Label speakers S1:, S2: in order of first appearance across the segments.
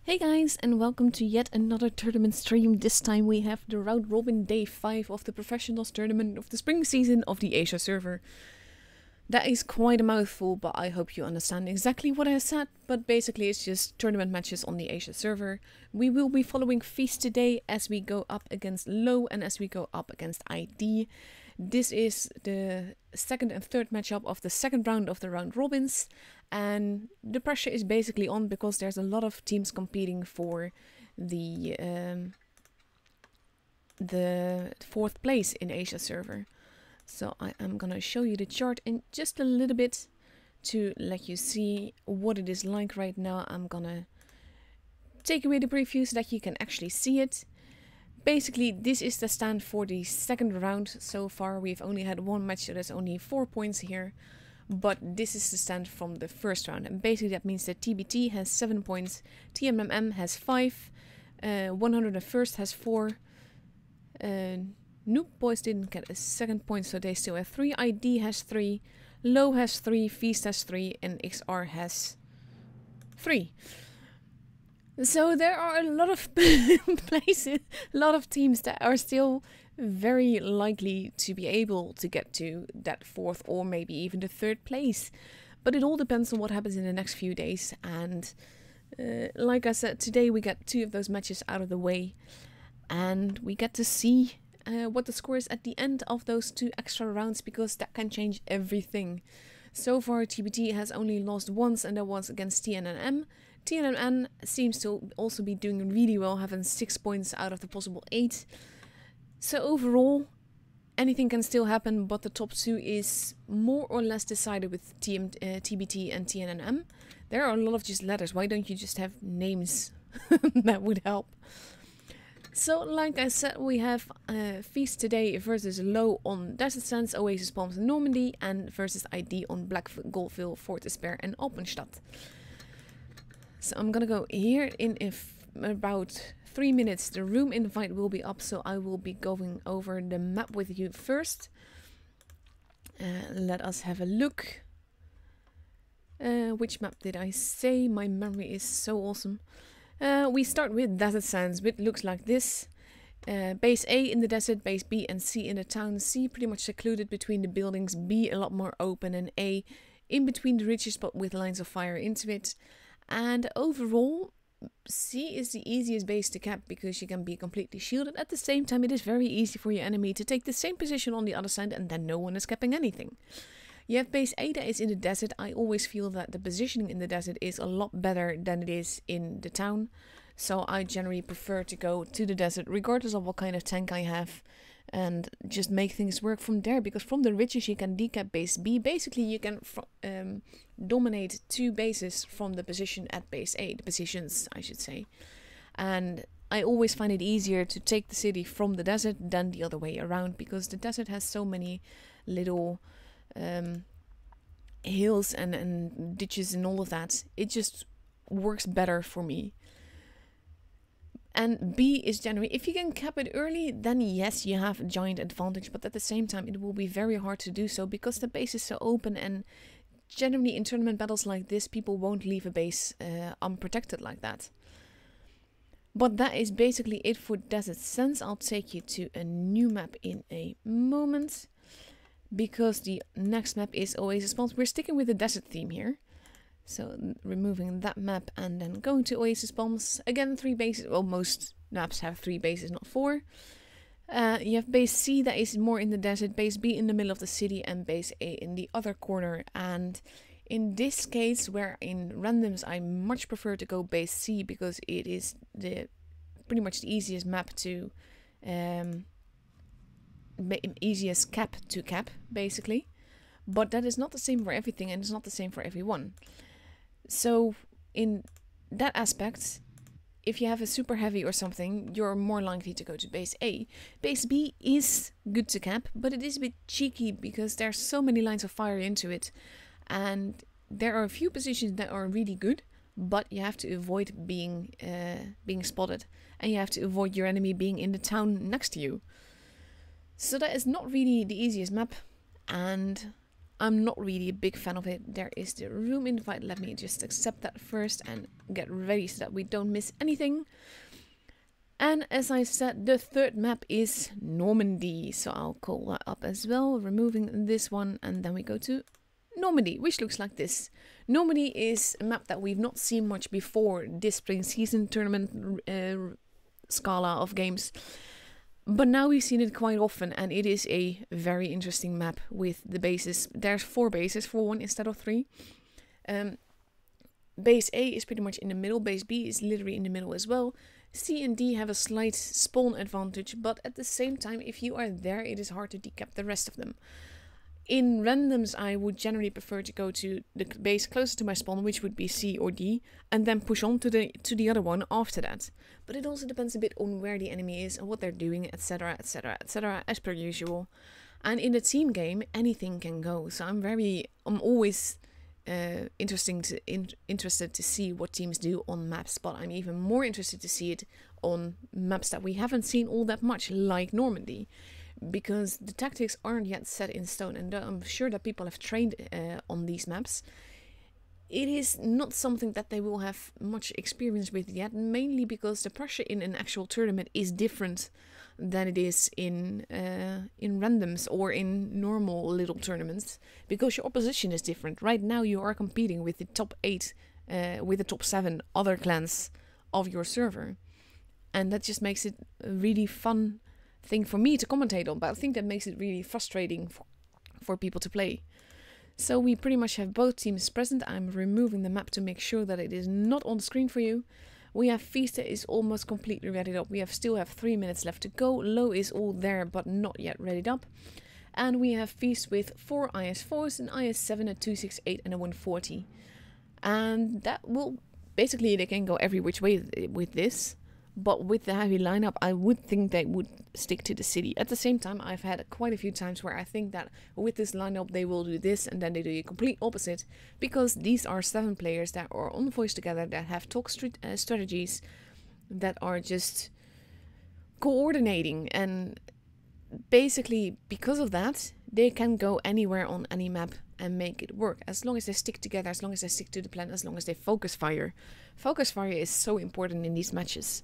S1: Hey guys, and welcome to yet another tournament stream. This time we have the round robin day 5 of the professionals tournament of the spring season of the Asia server. That is quite a mouthful, but I hope you understand exactly what I said. But basically it's just tournament matches on the Asia server. We will be following Feast today as we go up against Low and as we go up against ID. This is the second and third matchup of the second round of the round robins. And the pressure is basically on because there's a lot of teams competing for the fourth place in Asia server. So I am gonna show you the chart in just a little bit to let you see what it is like right now. I'm gonna take away the preview so that you can actually see it. Basically, this is the stand for the second round. So far we've only had one match, so there's only 4 points here. But this is the stand from the first round, and basically that means that TBT has 7 points, TMMM has 5, 101st has 4, Noob Boys didn't get a second point, so they still have 3, ID has 3, Low has 3, Feast has 3, and XR has 3. So there are a lot of places, a lot of teams that are still very likely to be able to get to that fourth or maybe even the third place. But it all depends on what happens in the next few days. And like I said, today we got 2 of those matches out of the way. And we get to see what the score is at the end of those 2 extra rounds, because that can change everything. So far TBT has only lost once, and that was against TNNM. TNNM seems to also be doing really well, having 6 points out of the possible 8. So overall, anything can still happen, but the top 2 is more or less decided with TBT and TNNM. There are a lot of just letters. Why don't you just have names? That would help. So, like I said, we have Feast today versus Low on Desert Sands, Oasis Palms in Normandy, and versus ID on Black Goldville, Fort Despair, and Alpenstadt. So I'm gonna go here in about 3 minutes. The room invite will be up, so I will be going over the map with you first. Let us have a look. Which map did I say? My memory is so awesome. We start with Desert Sands, which looks like this. Base A in the desert, base B and C in the town. C pretty much secluded between the buildings, B a lot more open, and A in between the ridges but with lines of fire into it. And overall, C is the easiest base to cap because you can be completely shielded. At the same time, it is very easy for your enemy to take the same position on the other side and then no one is capping anything. You have base A that is in the desert. I always feel that the positioning in the desert is a lot better than it is in the town. So I generally prefer to go to the desert regardless of what kind of tank I have, and just make things work from there, because from the ridges you can decap base B. Basically you can dominate 2 bases from the position at base A, the positions I should say. And I always find it easier to take the city from the desert than the other way around, because the desert has so many little hills and ditches and all of that. It just works better for me. And B is generally, if you can cap it early, then yes, you have a giant advantage, but at the same time it will be very hard to do so because the base is so open, and generally in tournament battles like this people won't leave a base unprotected like that. But that is basically it for Desert Sands. I'll take you to a new map in a moment, because the next map is Oasis Palms. We're sticking with the desert theme here. So removing that map and then going to Oasis Palms. Again, 3 bases. Well, most maps have 3 bases, not 4. You have base C that is more in the desert, base B in the middle of the city, and base A in the other corner. And in this case, where in randoms I much prefer to go base C, because it is pretty much the easiest map to easiest cap to cap, basically. But that is not the same for everything, and it's not the same for everyone. So in that aspect, if you have a super heavy or something, you're more likely to go to base A. Base B is good to cap, but it is a bit cheeky because there's so many lines of fire into it, and there are a few positions that are really good, but you have to avoid being spotted, and you have to avoid your enemy being in the town next to you. So that is not really the easiest map, and I'm not really a big fan of it. There is the room invite. Let me just accept that first and get ready so that we don't miss anything. And as I said, the third map is Normandy. So I'll call that up as well, removing this one. And then we go to Normandy, which looks like this. Normandy is a map that we've not seen much before this spring season tournament scala of games. But now we've seen it quite often, and it is a very interesting map with the bases. There's 4 bases for one instead of 3. Base A is pretty much in the middle. Base B is literally in the middle as well. C and D have a slight spawn advantage, but at the same time, if you are there, it is hard to decap the rest of them. In randoms, I would generally prefer to go to the base closer to my spawn, which would be C or D, and then push on to the other one after that. But it also depends a bit on where the enemy is and what they're doing, etc, etc, etc, as per usual. And in the team game, anything can go. So I'm always interested to see what teams do on maps, but I'm even more interested to see it on maps that we haven't seen all that much, like Normandy. Because the tactics aren't yet set in stone, and I'm sure that people have trained on these maps. It is not something that they will have much experience with yet, mainly because the pressure in an actual tournament is different than it is in randoms or in normal little tournaments, because your opposition is different. Right now you are competing with the top 8, with the top 7 other clans of your server, and that just makes it a really fun thing for me to commentate on, but I think that makes it really frustrating for people to play. So we pretty much have both teams present. I'm removing the map to make sure that it is not on the screen for you. We have Feast that is almost completely readied up. We still have 3 minutes left to go. Low is all there, but not yet readied up. And we have Feast with 4 IS4s, an IS7, a 268 and a 140. And that will, basically they can go every which way with this. But with the heavy lineup, I would think they would stick to the city. At the same time, I've had quite a few times where I think that with this lineup, they will do this and then they do the complete opposite. Because these are 7 players that are on voice together, that have talk strategies, that are just coordinating. And basically, because of that, they can go anywhere on any map and make it work. As long as they stick together, as long as they stick to the plan, as long as they focus fire. Focus fire is so important in these matches.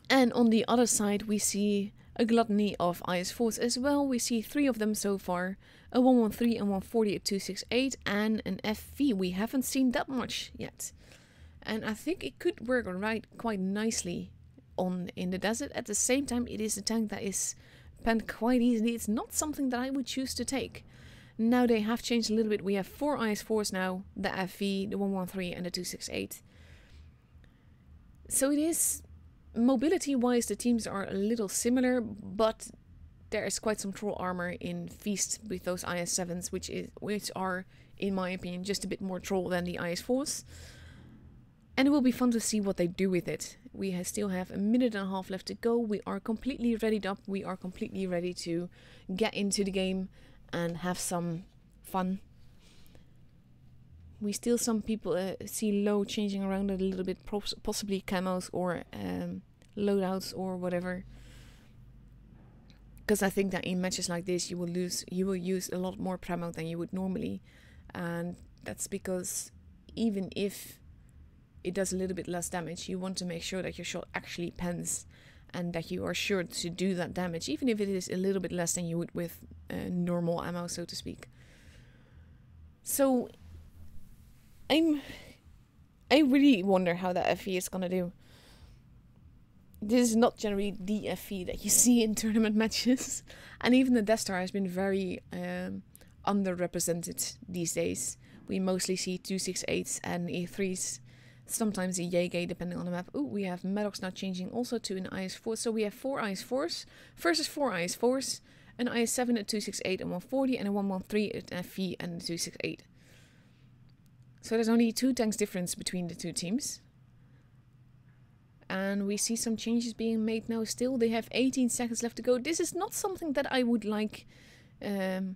S1: And on the other side, we see a gluttony of IS4s as well. We see 3 of them so far. A 113, a 140, a 268 and an FV. We haven't seen that much yet. And I think it could work quite nicely in the desert. At the same time, it is a tank that is penned quite easily. It's not something that I would choose to take. Now they have changed a little bit. We have 4 IS4s now, the FV, the 113 and the 268. So it is, mobility-wise, the teams are a little similar, but there is quite some troll armor in Feast with those IS7s, which are, in my opinion, just a bit more troll than the IS4s. And it will be fun to see what they do with it. We still have a minute and a half left to go. We are completely readied up. We are completely ready to get into the game and have some fun. We still, some people see Low changing around a little bit, possibly camos or loadouts or whatever. Because I think that in matches like this, you will use a lot more pramo than you would normally, and that's because even if it does a little bit less damage, you want to make sure that your shot actually pens and that you are sure to do that damage, even if it is a little bit less than you would with normal ammo, so to speak. So I really wonder how that FE is gonna do. This is not generally the FE that you see in tournament matches, and even the Death Star has been very underrepresented these days. We mostly see 268s and E3s. Sometimes a Jaeger, depending on the map. Ooh, we have Maddox now changing also to an IS4. So we have 4 IS4s versus 4 IS4s. An IS7, a 268, and 140, and a 113, an FV, and a 268. So there's only 2 tanks difference between the 2 teams. And we see some changes being made now still. They have 18 seconds left to go. This is not something that I would like to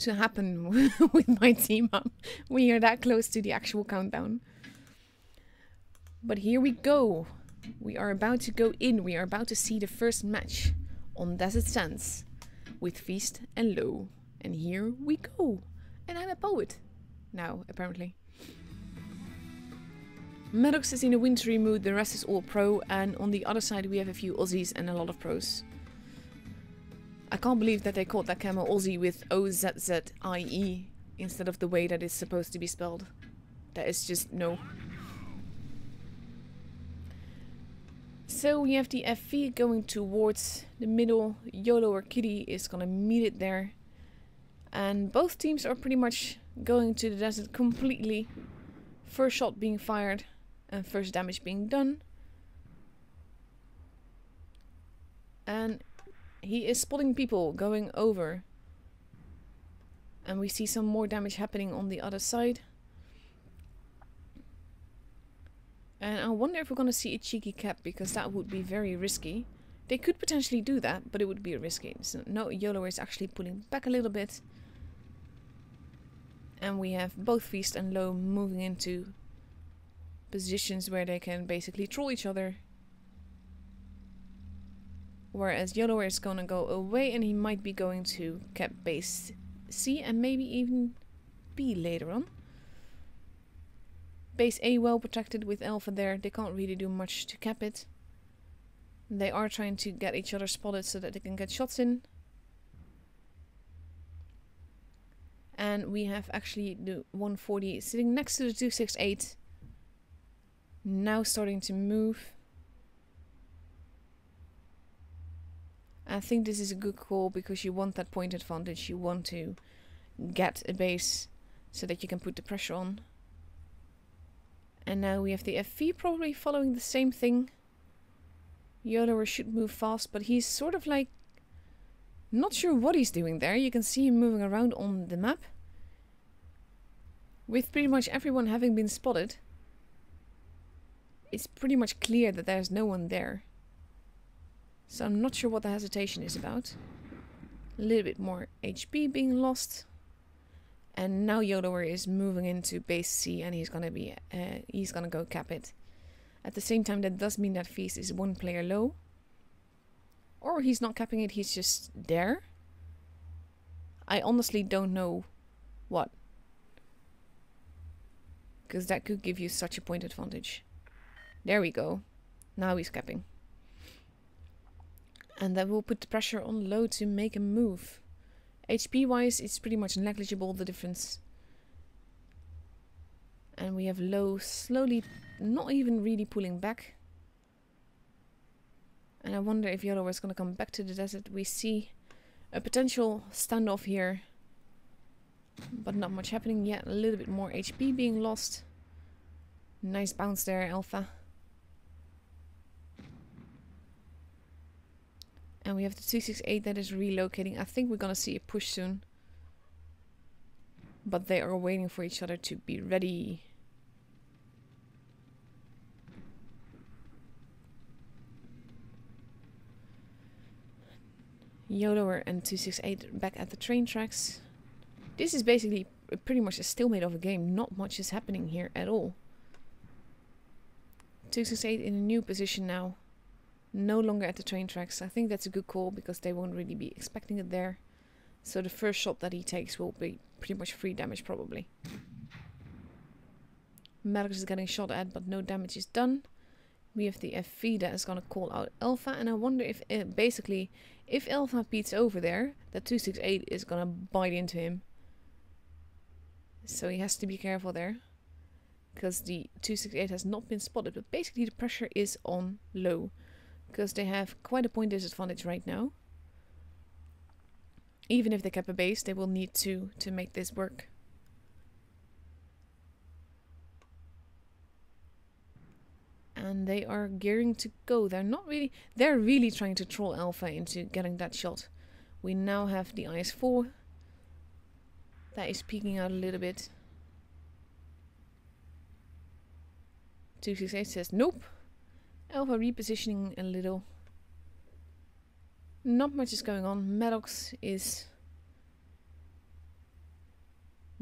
S1: happen with my team up. We are that close to the actual countdown. But here we go. We are about to go in. We are about to see the first match on Desert Sands with Feast and Low. And here we go. And I'm a poet now, apparently. Maddox is in a wintry mood, the rest is all pro, and on the other side we have a few Aussies and a lot of pros. I can't believe that they called that camel Aussie with O-Z-Z-I-E instead of the way that it's supposed to be spelled. That is just no. So we have the FV going towards the middle. YOLO or Kitty is gonna meet it there. And both teams are pretty much going to the desert completely. First shot being fired and first damage being done. And he is spotting people going over. And we see some more damage happening on the other side. And I wonder if we're going to see a cheeky cap, because that would be very risky. They could potentially do that, but it would be risky. So no, YOLO is actually pulling back a little bit. And we have both Feast and Low moving into positions where they can basically troll each other. Whereas YOLO is going to go away, and he might be going to cap base C and maybe even B later on. Base A well protected with Alpha there. They can't really do much to cap it. They are trying to get each other spotted so that they can get shots in. And we have actually the 140 sitting next to the 268. Now starting to move. I think this is a good call because you want that point advantage. You want to get a base so that you can put the pressure on. And now we have the FV probably following the same thing. YOLO should move fast, but he's sort of like not sure what he's doing there. You can see him moving around on the map. With pretty much everyone having been spotted, it's pretty much clear that there's no one there. So I'm not sure what the hesitation is about. A little bit more HP being lost. And now YOLO is moving into base C, and he's gonna go cap it. At the same time, that does mean that Feast is one player low. Or he's not capping it, he's just there. I honestly don't know what. Because that could give you such a point advantage. There we go. Now he's capping. And that will put the pressure on Low to make a move. HP wise, it's pretty much negligible, the difference. And we have Low slowly, not even really pulling back. And I wonder if YOLO is going to come back to the desert. We see a potential standoff here. But not much happening yet. A little bit more HP being lost. Nice bounce there, Alpha. And we have the 268 that is relocating. I think we're going to see a push soon. But they are waiting for each other to be ready. YOLO and 268 back at the train tracks. This is basically pretty much a stalemate of a game. Not much is happening here at all. 268 in a new position now. No longer at the train tracks. I think that's a good call because they won't really be expecting it there. So the first shot that he takes will be pretty much free damage probably. Maddox is getting shot at, but no damage is done. We have the FV that is going to call out Alpha, and I wonder if basically if Alpha beats over there, that 268 is going to bite into him. So he has to be careful there. Because the 268 has not been spotted, but basically the pressure is on Low. Because they have quite a point disadvantage right now. Even if they cap a base, they will need to make this work. And they are gearing to go. They're really trying to troll Alpha into getting that shot. We now have the IS-4. That is peeking out a little bit. 268 says nope. Alpha repositioning a little. Not much is going on. Maddox is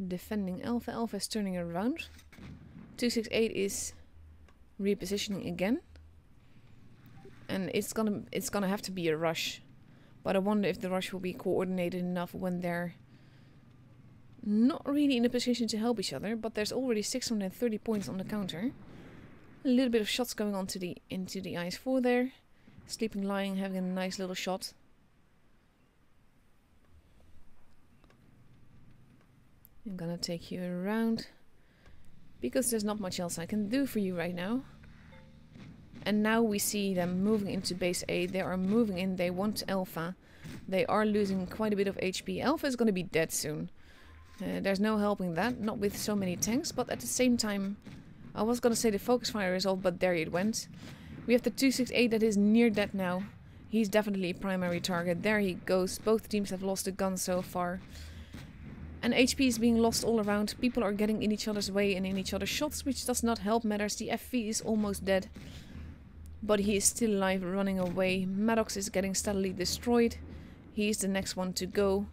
S1: defending Alpha. Alpha is turning around. 268 is repositioning again. And it's gonna have to be a rush. But I wonder if the rush will be coordinated enough when they're not really in a position to help each other, but there's already 630 points on the counter. A little bit of shots going on to into the IS-4 there. Sleeping Lion having a nice little shot. I'm gonna take you around because there's not much else I can do for you right now. And now we see them moving into base A. They are moving in. They want Alpha. They are losing quite a bit of HP. Alpha is going to be dead soon. There's no helping that. Not with so many tanks. But at the same time, I was going to say the focus fire is off, but there it went. We have the 268 that is near dead now. He's definitely a primary target. There he goes. Both teams have lost a gun so far. And HP is being lost all around. People are getting in each other's way and in each other's shots, which does not help matters. The FV is almost dead. But he is still alive, running away. Maddox is getting steadily destroyed. He is the next one to go.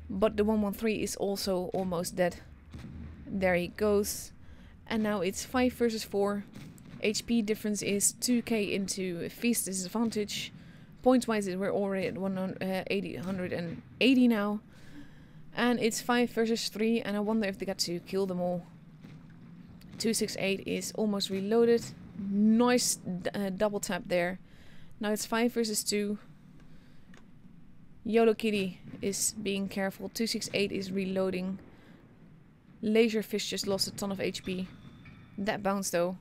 S1: But the 113 is also almost dead. There he goes. And now it's 5 versus 4. HP difference is 2k into Feast disadvantage. Points-wise, we're already at 180 now. And it's 5 versus 3. And I wonder if they got to kill them all. 268 is almost reloaded. Nice double tap there. Now it's 5 versus 2. YOLO Kitty is being careful. 268 is reloading. Laserfish just lost a ton of HP. That bounced though.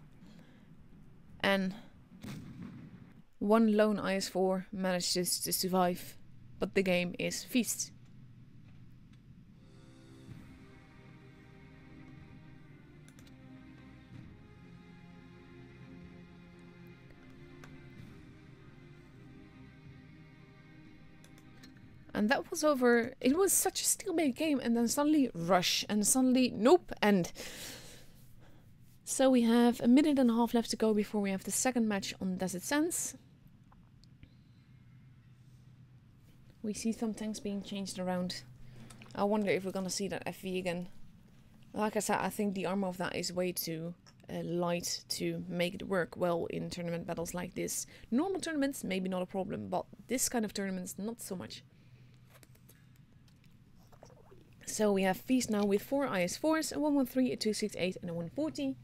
S1: And one lone IS-4 manages to survive. But the game is Feast. And that was over. It was such a stalemate game, and then suddenly rush, and suddenly nope, and so we have a minute and a half left to go before we have the second match on Desert Sands. We see some tanks being changed around. I wonder if we're gonna see that FV again. Like I said, I think the armor of that is way too light to make it work well in tournament battles like this. Normal tournaments, maybe not a problem, but this kind of tournaments, not so much. So we have Feast now with 4 IS-4s, a 113, a 268 and a 140.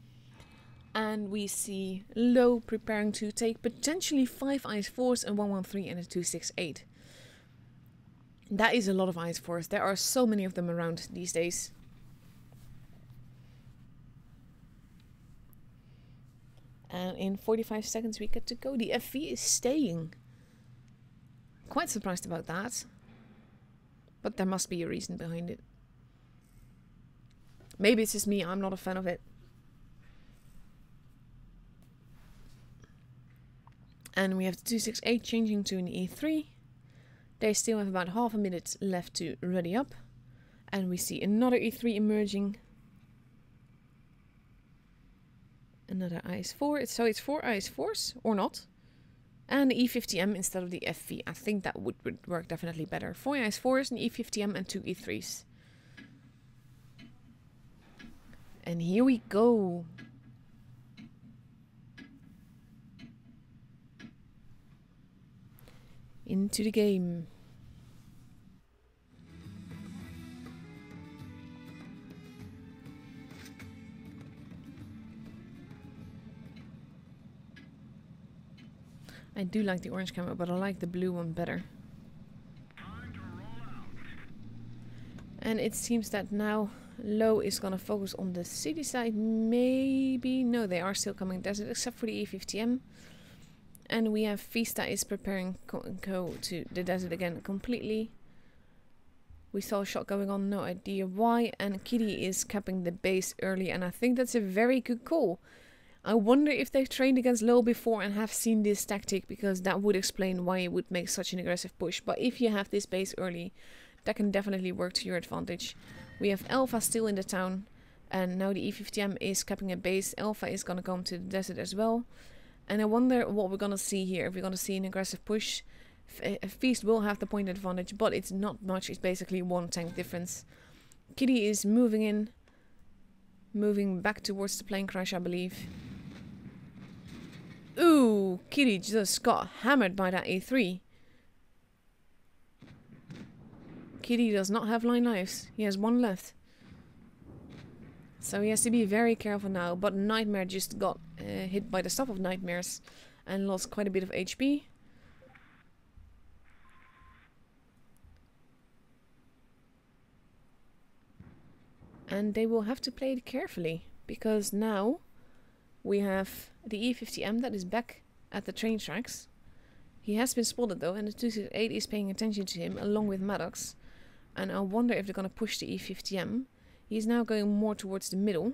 S1: And we see Low preparing to take potentially 5 IS-4s, a 113 and a 268. That is a lot of IS-4s. There are so many of them around these days. And in 45 seconds we get to go. The FV is staying. Quite surprised about that. But there must be a reason behind it. Maybe it's just me, I'm not a fan of it. And we have the 268 changing to an E3. They still have about half a minute left to ready up. And we see another E3 emerging. Another IS-4. So it's 4 IS-4s, or not. And the E50M instead of the FV. I think that would work definitely better. 4 IS-4s, an E50M and 2 E3s. And here we go. Into the game. I do like the orange camera, but I like the blue one better. And it seems that now Low is gonna focus on the city side. Maybe. No, they are still coming desert, except for the E50M. And we have Vista is preparing go to the desert again completely. We saw a shot going on, no idea why. And Kitty is capping the base early, and I think that's a very good call. I wonder if they've trained against Low before and have seen this tactic, because that would explain why it would make such an aggressive push. But if you have this base early, that can definitely work to your advantage. We have Alpha still in the town, and now the E50M is capping a base. Alpha is gonna come to the desert as well. And I wonder what we're gonna see here. If we're gonna see an aggressive push, Feast will have the point advantage, but it's not much. It's basically one tank difference. Kitty is moving in, moving back towards the plane crash, I believe. Ooh, Kitty just got hammered by that A3. Kitty does not have 9 lives. He has 1 left. So he has to be very careful now. But Nightmare just got hit by the stuff of Nightmares and lost quite a bit of HP. And they will have to play it carefully, because now we have the E50M that is back at the train tracks. He has been spotted though, and the 268 is paying attention to him along with Maddox. And I wonder if they're going to push the E50M. He's now going more towards the middle.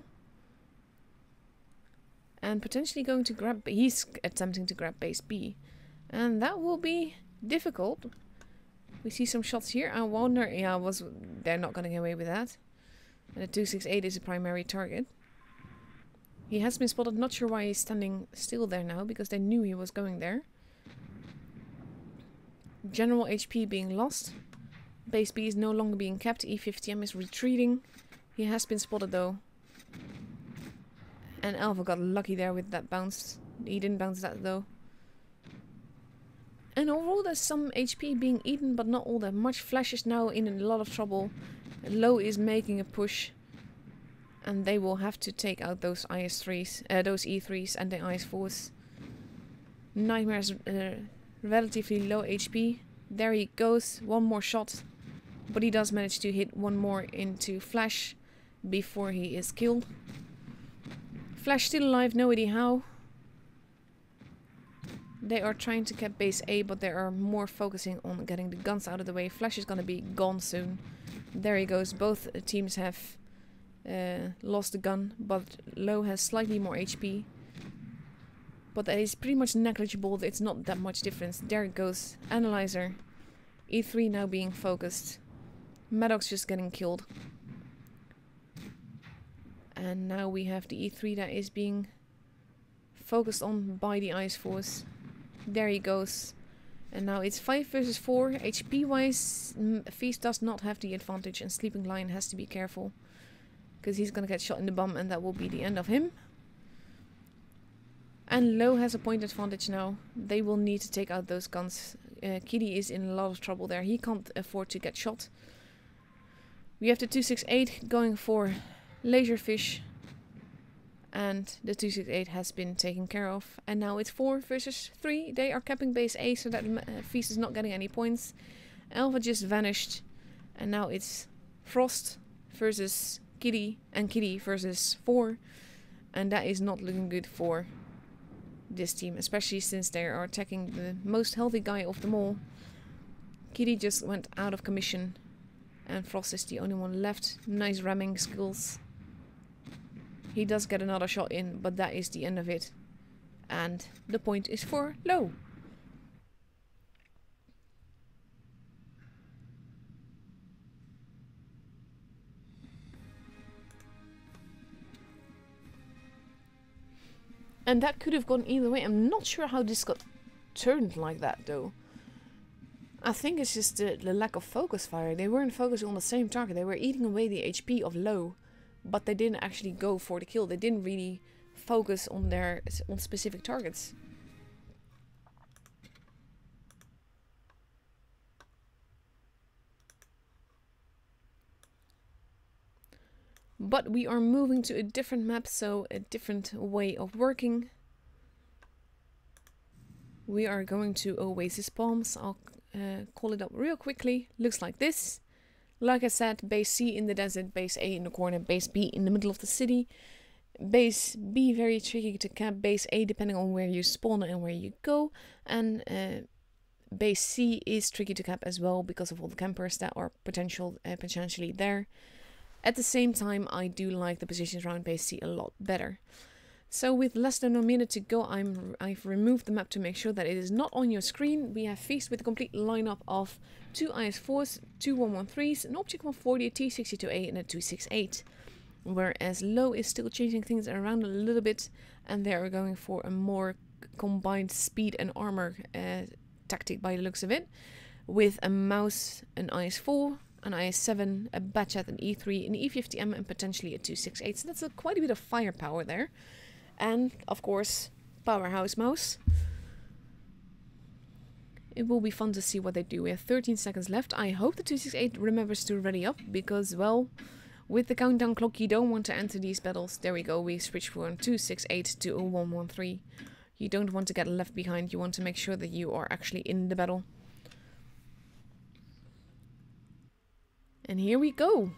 S1: And potentially going to grab... He's attempting to grab base B. And that will be difficult. We see some shots here. I wonder... Yeah, they're not going to get away with that. And the 268 is a primary target. He has been spotted. Not sure why he's standing still there now, because they knew he was going there. General HP being lost. Base B is no longer being kept. E50M is retreating. He has been spotted though. And Alpha got lucky there with that bounce. He didn't bounce that though. And overall there's some HP being eaten, but not all that much. Flash is now in a lot of trouble. Low is making a push. And they will have to take out those IS3s, those E3s and the IS4s. Nightmare's relatively low HP. There he goes, 1 more shot. But he does manage to hit 1 more into Flash before he is killed. Flash still alive, no idea how. They are trying to get base A, but they are more focusing on getting the guns out of the way. Flash is gonna be gone soon. There he goes. Both teams have lost the gun, but Low has slightly more HP. But that is pretty much negligible. It's not that much difference. There it goes. Analyzer. E3 now being focused. Maddox just getting killed. And now we have the E3 that is being focused on by the IS-4s. There he goes. And now it's 5 versus 4. HP wise, Feast does not have the advantage, and Sleeping Lion has to be careful. Because he's gonna get shot in the bum, and that will be the end of him. And Low has a point advantage now. They will need to take out those guns. Kitty is in a lot of trouble there. He can't afford to get shot. We have the 268 going for Laserfish. And the 268 has been taken care of. And now it's 4 versus 3. They are capping base A so that Feast is not getting any points. Alpha just vanished. And now it's Frost versus Kitty. And Kitty versus 4. And that is not looking good for this team. Especially since they are attacking the most healthy guy of them all. Kitty just went out of commission. And Frost is the only one left. Nice ramming skills. He does get another shot in, but that is the end of it. And the point is for Low. And that could have gone either way. I'm not sure how this got turned like that though. I think it's just the lack of focus fire. They weren't focusing on the same target. They were eating away the HP of Low. But they didn't actually go for the kill. They didn't really focus on specific targets. But we are moving to a different map, so a different way of working. We are going to Oasis Palms. I'll call it up real quickly. Looks like this. Like I said, base C in the desert, base A in the corner, base B in the middle of the city. Base B very tricky to cap, base A depending on where you spawn and where you go. And base C is tricky to cap as well because of all the campers that are potentially there. At the same time, I do like the positions around base C a lot better. So with less than a minute to go, I've removed the map to make sure that it is not on your screen. We have Feast with a complete lineup of 2 IS-4s, 2 113s, an Object 140, a T62A and a 268. Whereas Low is still changing things around a little bit, and they are going for a more combined speed and armor tactic by the looks of it. With a Mouse, an IS-4, an IS-7, a Batchat, an E3, an E50M and potentially a 268. So that's quite a bit of firepower there. And, of course, Powerhouse Mouse. It will be fun to see what they do. We have 13 seconds left. I hope the 268 remembers to ready up, because, well, with the countdown clock, you don't want to enter these battles. There we go. We switch from 268 to a 113. You don't want to get left behind. You want to make sure that you are actually in the battle. And here we go.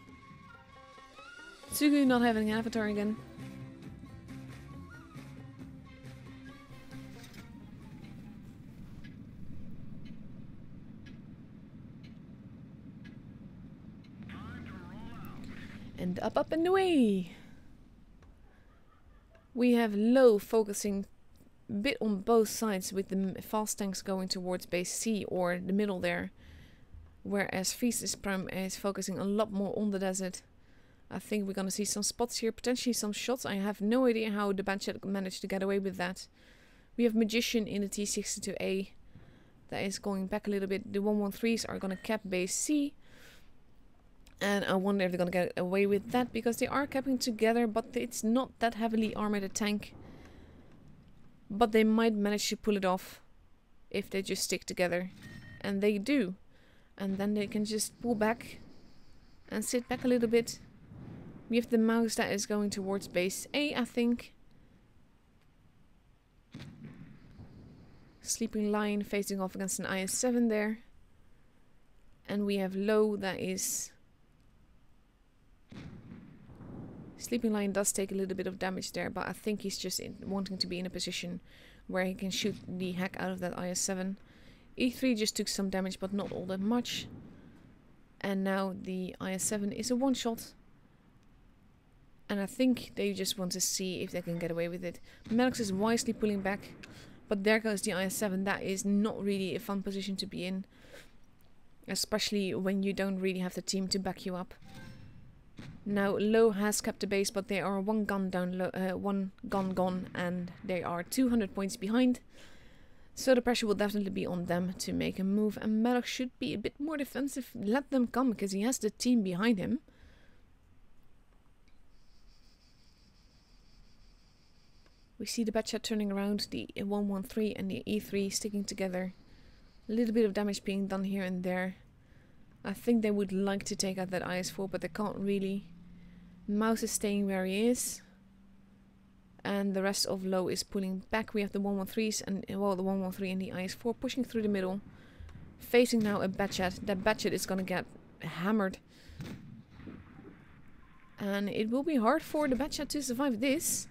S1: Tsugu not having an avatar again. And up and away. We have Low focusing a bit on both sides, with the fast tanks going towards base C or the middle there. Whereas Feast is focusing a lot more on the desert. I think we're going to see some spots here, potentially some shots. I have no idea how the Banshee managed to get away with that. We have Magician in the T62A. That is going back a little bit. The 113s are going to cap base C. And I wonder if they're going to get away with that, because they are capping together, but it's not that heavily armored a tank. But they might manage to pull it off if they just stick together. And they do. And then they can just pull back and sit back a little bit. We have the mouse that is going towards base A, I think. Sleeping Lion facing off against an IS-7 there. And we have Low that is... Sleeping Lion does take a little bit of damage there, but I think he's just wanting to be in a position where he can shoot the heck out of that IS-7. E3 just took some damage, but not all that much. And now the IS-7 is a one-shot. And I think they just want to see if they can get away with it. Maddox is wisely pulling back. But there goes the IS-7. That is not really a fun position to be in. Especially when you don't really have the team to back you up. Now Low has kept the base, but they are one gun down, one gun gone. And they are 200 points behind. So the pressure will definitely be on them to make a move. And Maddox should be a bit more defensive. Let them come, because he has the team behind him. We see the Batchat turning around, the 113 and the E3 sticking together. A little bit of damage being done here and there. I think they would like to take out that IS-4, but they can't really. Mouse is staying where he is. And the rest of Low is pulling back. We have the 113s and, well, the 113 and the IS-4 pushing through the middle. Facing now a Batchat. That Batchat is gonna get hammered. And it will be hard for the Batchat to survive this.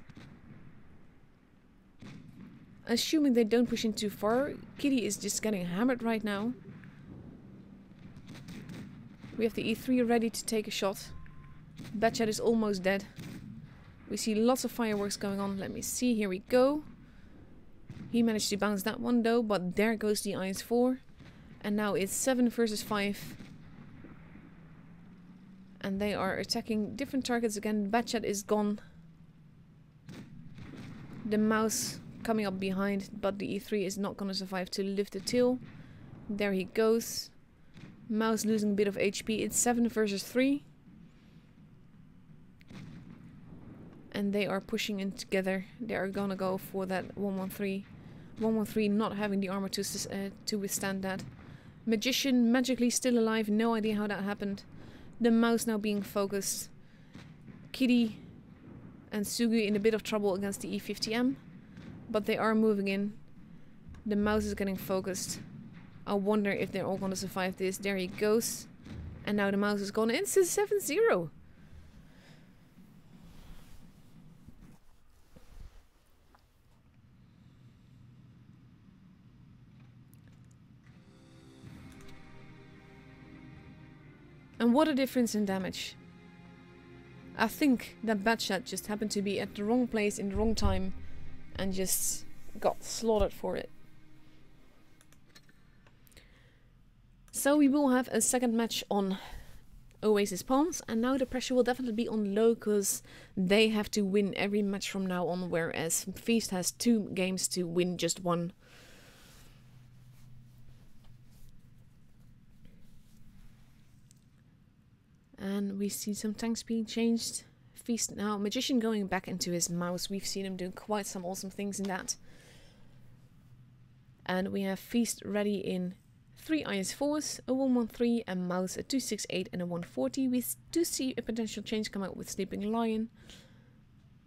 S1: Assuming they don't push in too far. Kitty is just getting hammered right now. We have the E3 ready to take a shot. Batchat is almost dead. We see lots of fireworks going on. Let me see. Here we go. He managed to bounce that one though, but there goes the IS-4. And now it's 7 versus 5. And they are attacking different targets again. Batchat is gone. The mouse coming up behind, but the E3 is not going to survive to lift the tail. There he goes. Mouse losing a bit of HP. It's 7 versus 3. And they are pushing in together. They are gonna go for that 113. 113 not having the armor to withstand that. Magician magically still alive. No idea how that happened. The mouse now being focused. Kitty and Sugu in a bit of trouble against the E50M. But they are moving in. The mouse is getting focused. I wonder if they're all gonna survive this. There he goes. And now the mouse is gone. It's a 7-0. And what a difference in damage. I think that Batchat just happened to be at the wrong place in the wrong time and just got slaughtered for it. So we will have a second match on Oasis Palms, and now the pressure will definitely be on Low, because they have to win every match from now on, whereas Feast has 2 games to win just 1. And we see some tanks being changed. Feast now, Magician going back into his mouse. We've seen him do quite some awesome things in that. And we have Feast ready in 3 IS4s, a 113, a Mouse, a 268 and a 140. We do see a potential change come out with Sleeping Lion,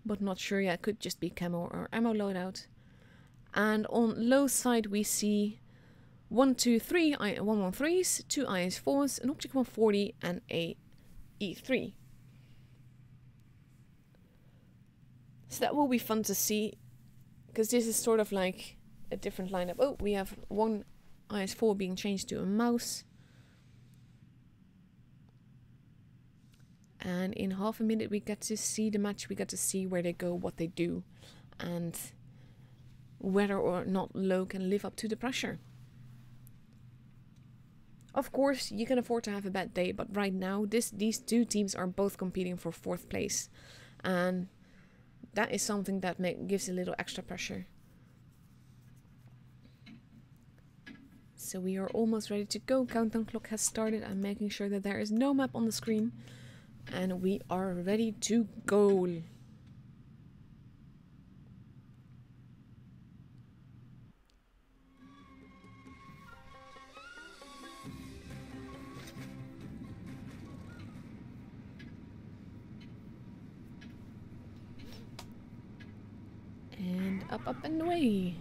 S1: but not sure yet. Could just be camo or ammo loadout. And on low side we see 1, 2, 3 113s, 2 IS4s, an Object 140 and a E3. So that will be fun to see, because this is sort of like a different lineup. Oh, we have 1 IS4 being changed to a Mouse. And in half a minute we get to see the match, we get to see where they go, what they do, and whether or not low can live up to the pressure. Of course, you can afford to have a bad day, but right now these two teams are both competing for 4th place. And that is something that gives a little extra pressure. So we are almost ready to go. Countdown clock has started. I'm making sure that there is no map on the screen. And we are ready to go. And up and away.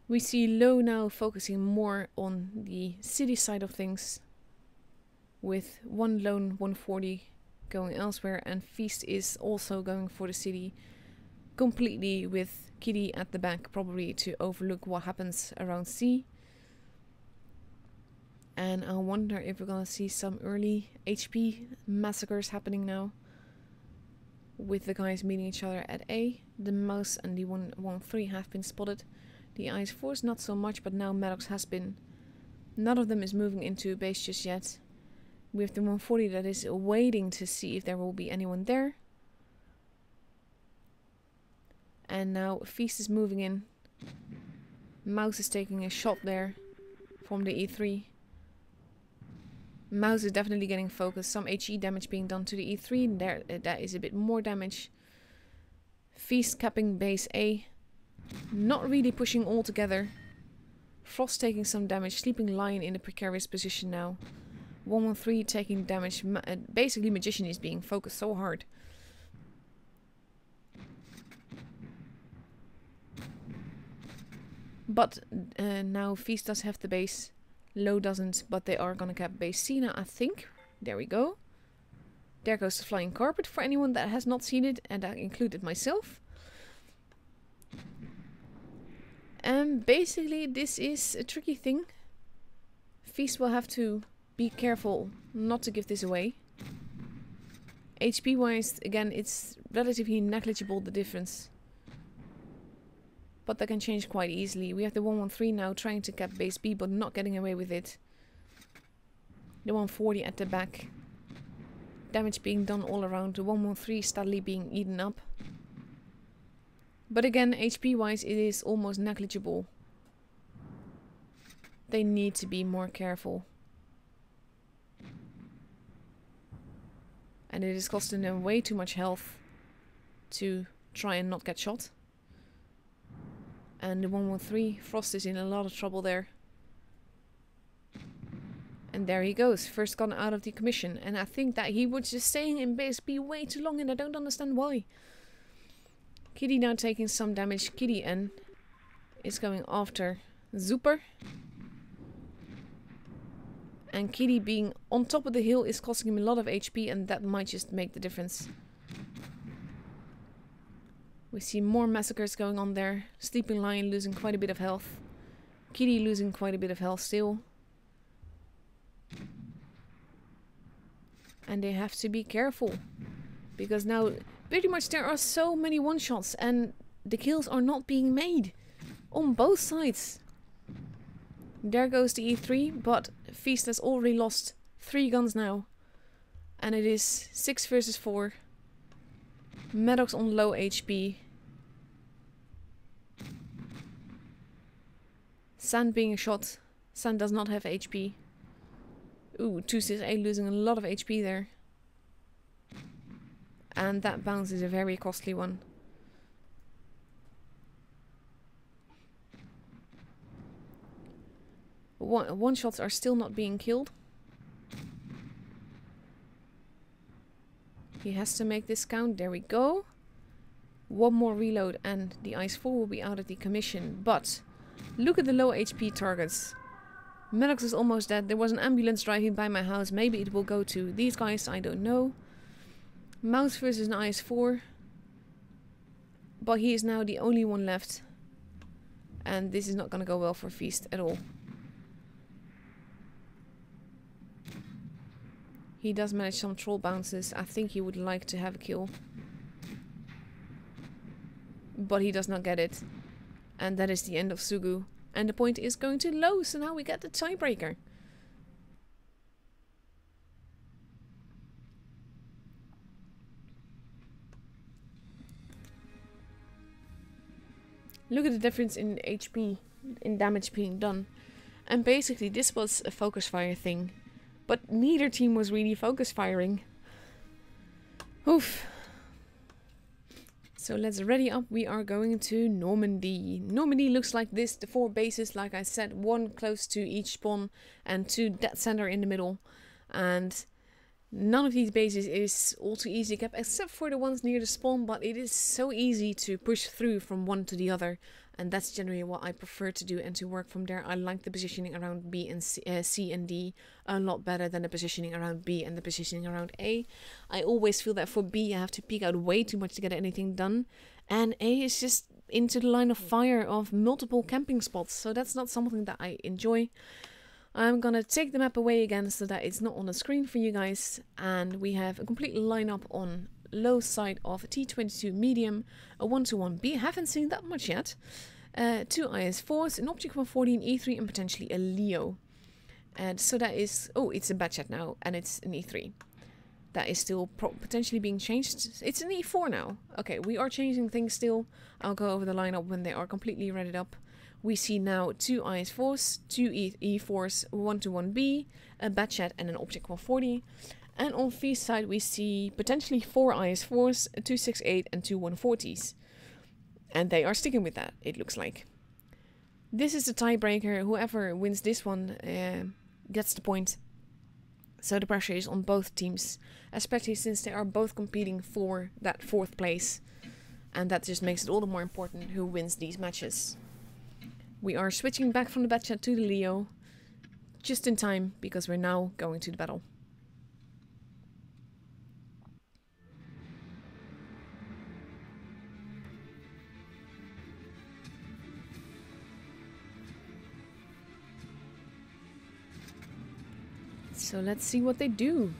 S1: We see low now focusing more on the city side of things, with 1 lone 140 going elsewhere, and Feast is also going for the city completely, with Kitty at the back, probably to overlook what happens around C. And I wonder if we're gonna see some early HP massacres happening now, with the guys meeting each other at A. The Mouse and the 113 have been spotted. The IS4s not so much, but now Maddox has been. None of them is moving into a base just yet. We have the 140 that is waiting to see if there will be anyone there. And now Feast is moving in. Mouse is taking a shot there from the E3. Mouse is definitely getting focused. Some HE damage being done to the E3. There, that is a bit more damage. Feast capping base A. Not really pushing all together. Frost taking some damage. Sleeping Lion in a precarious position now. 113 taking damage. Basically Magician is being focused so hard. But now Feast does have the base. Low doesn't, but they are gonna cap base C now, I think. There we go. There goes the flying carpet for anyone that has not seen it, and that included myself. And basically this is a tricky thing. Feast will have to be careful not to give this away. HP wise, again, it's relatively negligible, the difference. But that can change quite easily. We have the 113 now trying to cap base B, but not getting away with it. The 140 at the back. Damage being done all around. The 113 steadily being eaten up. But again, HP wise, it is almost negligible. They need to be more careful. And it is costing them way too much health to try and not get shot. And the 113, Frost is in a lot of trouble there. And there he goes, first gun out of the commission. And I think that he was just staying in base B way too long, and I don't understand why. Kitty now taking some damage. Kitty N is going after Zooper. And Kitty being on top of the hill is costing him a lot of HP, and that might just make the difference. We see more massacres going on there. Sleeping Lion losing quite a bit of health. Kitty losing quite a bit of health still. And they have to be careful. Because now pretty much there are so many one-shots and the kills are not being made. On both sides. There goes the E3, but Feast has already lost 3 guns now. And it is 6 versus 4. Maddox on low HP. Sand being shot. Sand does not have HP. Ooh, 268 losing a lot of HP there. And that bounce is a very costly one. One shots are still not being killed. He has to make this count. There we go. One more reload and the Ice 4 will be out of the commission. But look at the low HP targets. Maddox is almost dead. There was an ambulance driving by my house. Maybe it will go to these guys. I don't know. Mouse versus an Ice 4. But he is now the only one left. And this is not going to go well for Feast at all. He does manage some troll bounces. I think he would like to have a kill. But he does not get it. And that is the end of Sugu. And the point is going to low, so now we get the tiebreaker. Look at the difference in HP, in damage being done. And basically this was a focus fire thing. But neither team was really focus firing. Oof. So let's ready up. We are going to Normandy. Normandy looks like this. The 4 bases, like I said, 1 close to each spawn and 2 dead center in the middle. And none of these bases is all too easy to cap, except for the ones near the spawn. But it is so easy to push through from one to the other. And that's generally what I prefer to do and to work from there. I like the positioning around B and C and D a lot better than the positioning around B and the positioning around A. I always feel that for B you have to peek out way too much to get anything done. And A is just into the line of fire of multiple camping spots. So that's not something that I enjoy. I'm gonna take the map away again so that it's not on the screen for you guys. And we have a complete lineup on low side of a T22 medium, a 1-1 B, haven't seen that much yet, 2 IS4s, an Object 140, an E3 and potentially a Leo. And so that is, oh, it's a bad chat now and it's an E3. That is still potentially being changed. It's an E4 now. Okay, we are changing things still. I'll go over the lineup when they are completely readied up. We see now 2 IS4s, 2 E4s, 1-1 B, a bad chat and an Object 140. And on Feast side we see potentially 4 IS4s, a 268 and 2 140s. And they are sticking with that, it looks like. This is the tiebreaker. Whoever wins this one gets the point. So the pressure is on both teams, especially since they are both competing for that 4th place. And that just makes it all the more important who wins these matches. We are switching back from the bad chat to the Leo. Just in time, because we're now going to the battle. So let's see what they do.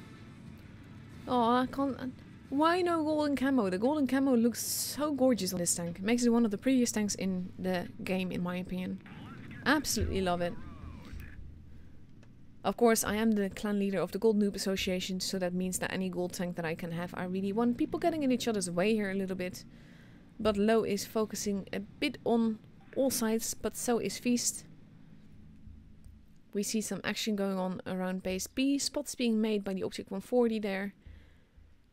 S1: Oh, I can't... Why no golden camo? The golden camo looks so gorgeous on this tank. It makes it one of the prettiest tanks in the game, in my opinion. Absolutely love it. Of course, I am the clan leader of the Gold Noob Association, so that means that any gold tank that I can have, I really want. People getting in each other's way here a little bit. But Low is focusing a bit on all sides, but so is Feast. We see some action going on around base B. Spots being made by the Object 140 there.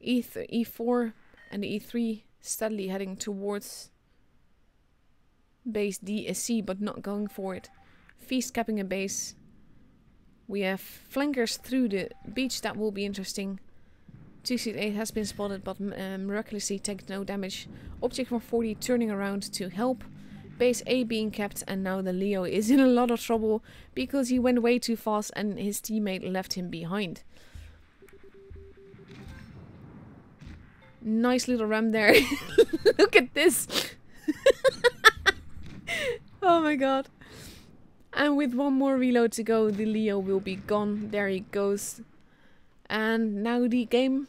S1: E4 and the E3 steadily heading towards base D, C, but not going for it. Feast capping a base. We have flankers through the beach. That will be interesting. 268 has been spotted, but miraculously takes no damage. Object 140 turning around to help. Base A being kept, and now the Leo is in a lot of trouble because he went way too fast and his teammate left him behind. Nice little ram there. Look at this. Oh my god. And with one more reload to go, the Leo will be gone. There he goes. And now the game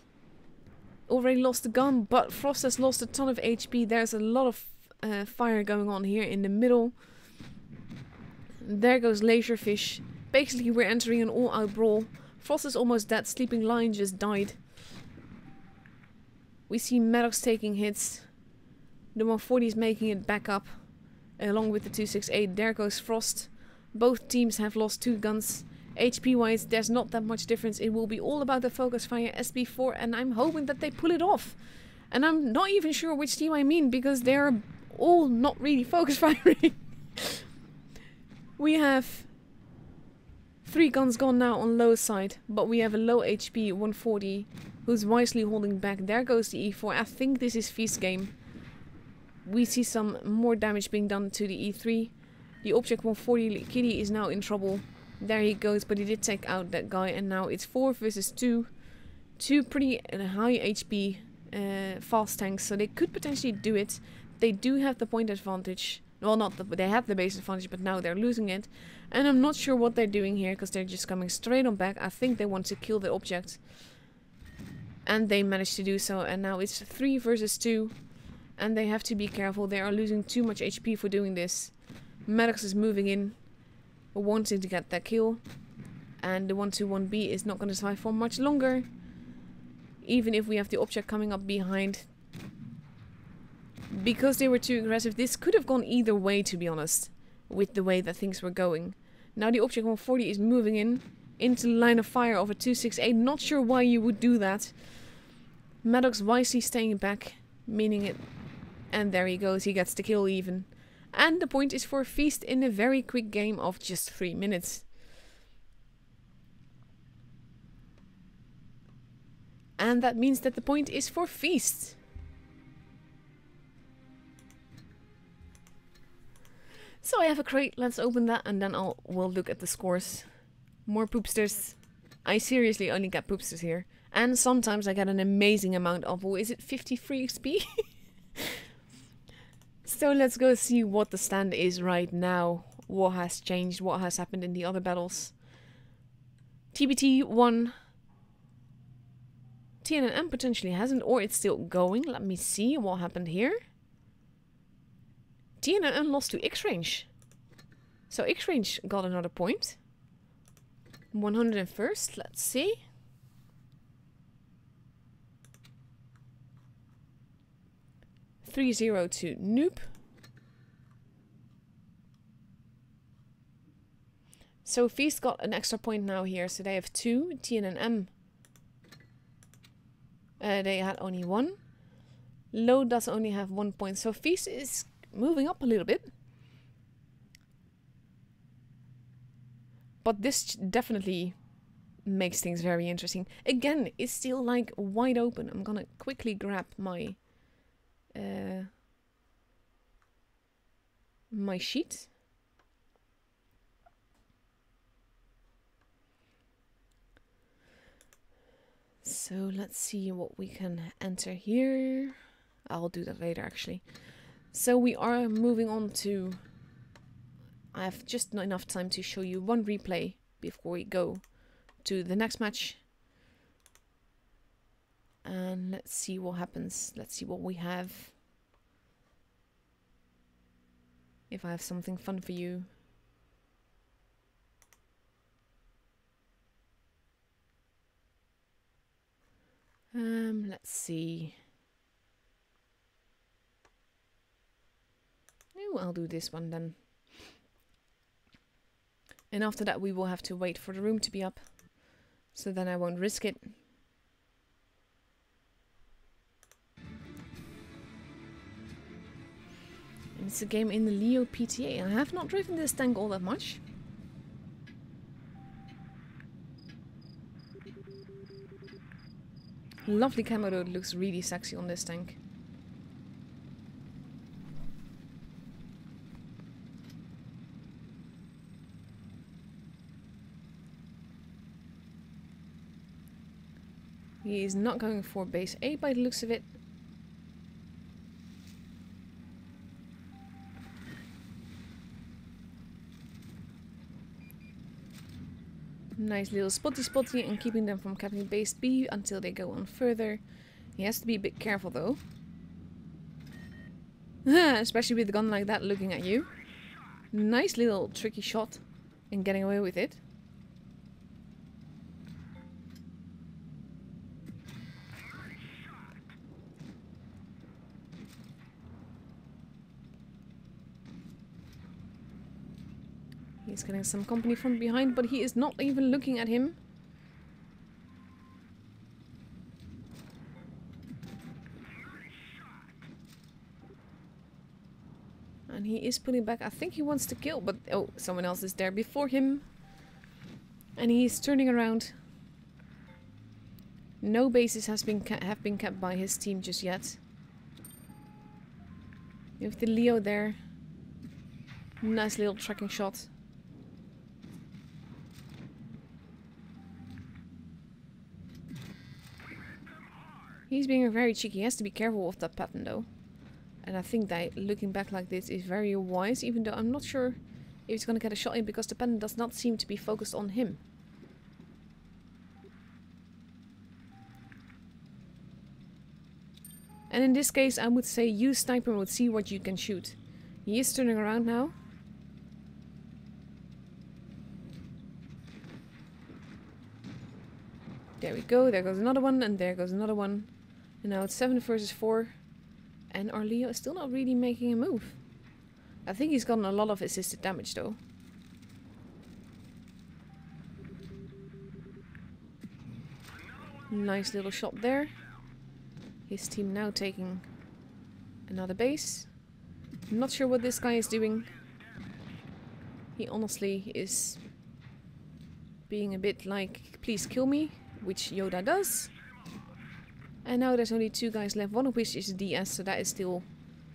S1: already lost the gun, but Frost has lost a ton of HP. There's a lot of fire going on here in the middle. There goes Laserfish. Basically, we're entering an all-out brawl. Frost is almost dead. Sleeping Lion just died. We see Maddox taking hits. The 140 is making it back up, along with the 268. There goes Frost. Both teams have lost 2 guns. HP-wise, there's not that much difference. It will be all about the focus fire as before, and I'm hoping that they pull it off. And I'm not even sure which team I mean, because they're all not really focus firing. We have 3 guns gone now on low side, but we have a low HP 140 who's wisely holding back. There goes the E4. I think this is Feast game. We see some more damage being done to the E3. The object 140 Kitty is now in trouble. There he goes, but he did take out that guy, and now it's 4 versus 2. 2 pretty high HP fast tanks, so they could potentially do it. They do have the point advantage. Well, they have the base advantage, but now they're losing it. And I'm not sure what they're doing here, because they're just coming straight on back. I think they want to kill the object. And they managed to do so, and now it's 3 versus 2. And they have to be careful. They are losing too much HP for doing this. Maddox is moving in, wanting to get that kill. And the 121B is not going to survive for much longer. Even if we have the object coming up behind. Because they were too aggressive, this could have gone either way, to be honest. With the way that things were going. Now the object 140 is moving in. Into the line of fire of a 268. Not sure why you would do that. Maddox wisely staying back. Meaning it. And there he goes. He gets the kill even. And the point is for Feast in a very quick game of just 3 minutes. And that means that the point is for Feast. So I have a crate. Let's open that and then we'll look at the scores. More poopsters. I seriously only get poopsters here. And sometimes I get an amazing amount of, is it 53 XP? So let's go see what the stand is right now. What has changed, what has happened in the other battles. TBT won. TNM potentially hasn't, or it's still going. Let me see what happened here. TNM lost to X-Range. So X-Range got another point. 101st, let's see. (3-0) to Noob. So Feast got an extra point now here, so they have 2. TNM. They had only 1. Low does only have 1 point, so Feast is moving up a little bit. But this definitely makes things very interesting. Again, it's still like wide open. I'm gonna quickly grab my my sheet. So let's see what we can enter here. I'll do that later actually. So we are moving on to... I have just not enough time to show you one replay before we go to the next match. And let's see what happens. Let's see what we have. If I have something fun for you. Let's see. Oh, I'll do this one then. And after that we will have to wait for the room to be up. So then I won't risk it. And it's a game in the Leo PTA. I have not driven this tank all that much. Lovely camo though, it looks really sexy on this tank. He is not going for base A by the looks of it. Nice little spotty and keeping them from capping base B until they go on further. He has to be a bit careful though. Especially with a gun like that looking at you. Nice little tricky shot and getting away with it. He's getting some company from behind, but he is not even looking at him. And he is pulling back. I think he wants to kill, but oh, someone else is there before him. And he's turning around. No bases have been kept by his team just yet. You have the Leo there. Nice little tracking shot. He's being very cheeky. He has to be careful of that pattern though. And I think that looking back like this is very wise, even though I'm not sure if he's going to get a shot in because the pattern does not seem to be focused on him. And in this case I would say use sniper mode, see what you can shoot. He is turning around now. There we go, there goes another one, and there goes another one. And now it's 7 versus 4. And our Leo is still not really making a move. I think he's gotten a lot of assisted damage though. Nice little shot there. His team now taking another base. I'm not sure what this guy is doing. He honestly is being a bit like, please kill me, which Yoda does. And now there's only 2 guys left, one of which is a DS, so that is still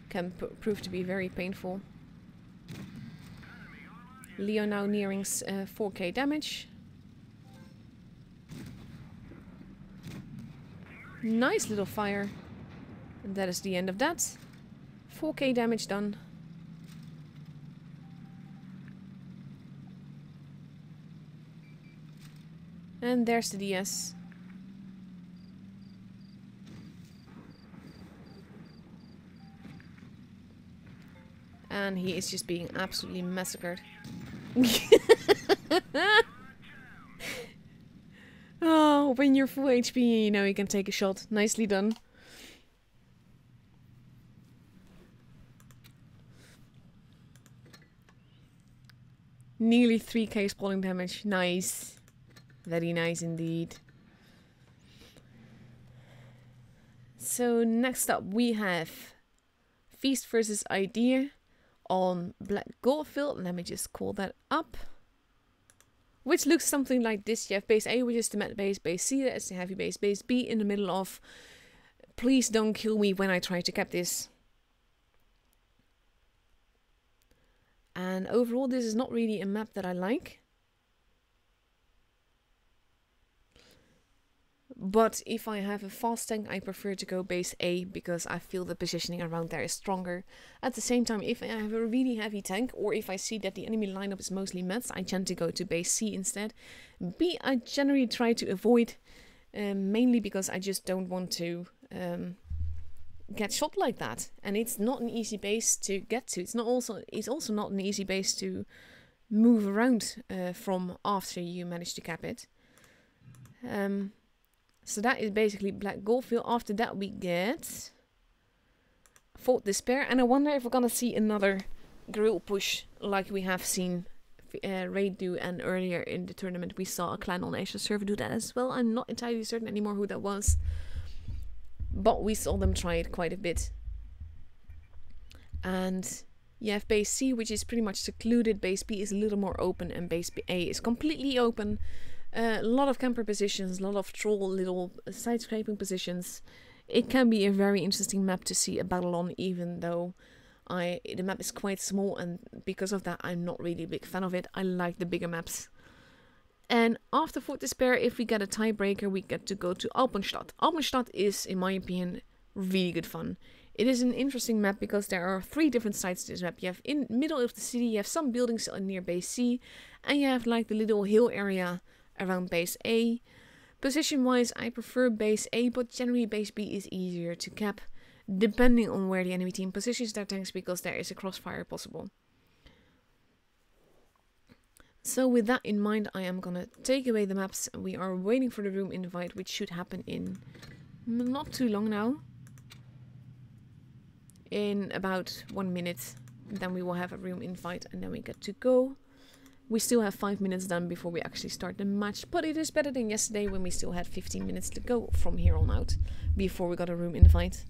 S1: can prove to be very painful. Leo now nearing 4k damage. Nice little fire. And that is the end of that. 4k damage done. And there's the DS. And he is just being absolutely massacred. Oh, when you're full HP, you know you can take a shot. Nicely done. Nearly 3k spalling damage. Nice. Very nice indeed. So next up we have Feast versus Idea on Black Goldfield. Let me just call that up. Which looks something like this. You have base A, which is the meta base. Base C, that is the heavy base. Base B in the middle of, please don't kill me when I try to cap this. And overall, this is not really a map that I like. But if I have a fast tank, I prefer to go base A because I feel the positioning around there is stronger. At the same time, if I have a really heavy tank or if I see that the enemy lineup is mostly mets, I tend to go to base C instead. B, I generally try to avoid, mainly because I just don't want to get shot like that. And it's not an easy base to get to. It's also not an easy base to move around from after you manage to cap it. So that is basically Black Goldfield. After that we get Fort Despair. And I wonder if we're gonna see another guerrilla push like we have seen Raid do, and earlier in the tournament we saw a clan on Asia server do that as well. I'm not entirely certain anymore who that was, but we saw them try it quite a bit. And you have base C, which is pretty much secluded. Base B is a little more open, and base A is completely open. A lot of camper positions, a lot of troll little side scraping positions. It can be a very interesting map to see a battle on, even though the map is quite small, and because of that I'm not really a big fan of it. I like the bigger maps. And after Fort Despair, if we get a tiebreaker, we get to go to Alpenstadt. Alpenstadt is, in my opinion, really good fun. It is an interesting map because there are 3 different sides to this map. You have in middle of the city, you have some buildings near base C, and you have like the little hill area around base A. Position wise, I prefer base A, but generally base B is easier to cap, depending on where the enemy team positions their tanks, because there is a crossfire possible. So with that in mind, I am gonna take away the maps. We are waiting for the room invite, which should happen in not too long now. In about 1 minute, then we will have a room invite, and then we get to go. We still have 5 minutes done before we actually start the match, but it is better than yesterday when we still had 15 minutes to go from here on out before we got a room invite.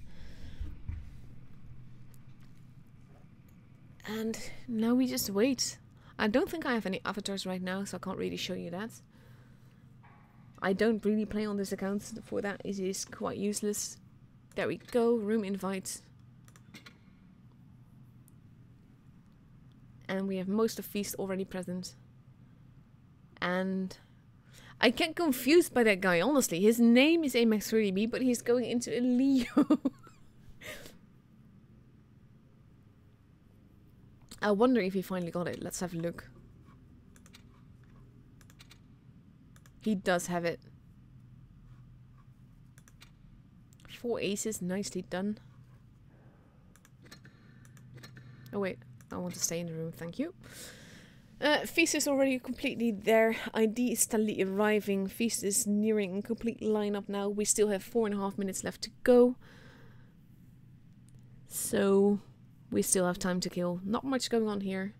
S1: And now we just wait. I don't think I have any avatars right now, so I can't really show you that. I don't really play on this account, for that it is quite useless. There we go, room invite. And we have most of Feast already present. And I get confused by that guy, honestly. His name is Amax30B, but he's going into a Leo. I wonder if he finally got it. Let's have a look. He does have it. 4 aces, nicely done. Oh wait, I want to stay in the room, thank you. Feast is already completely there. ID is steadily arriving. Feast is nearing a complete lineup now. We still have 4.5 minutes left to go. So we still have time to kill. Not much going on here.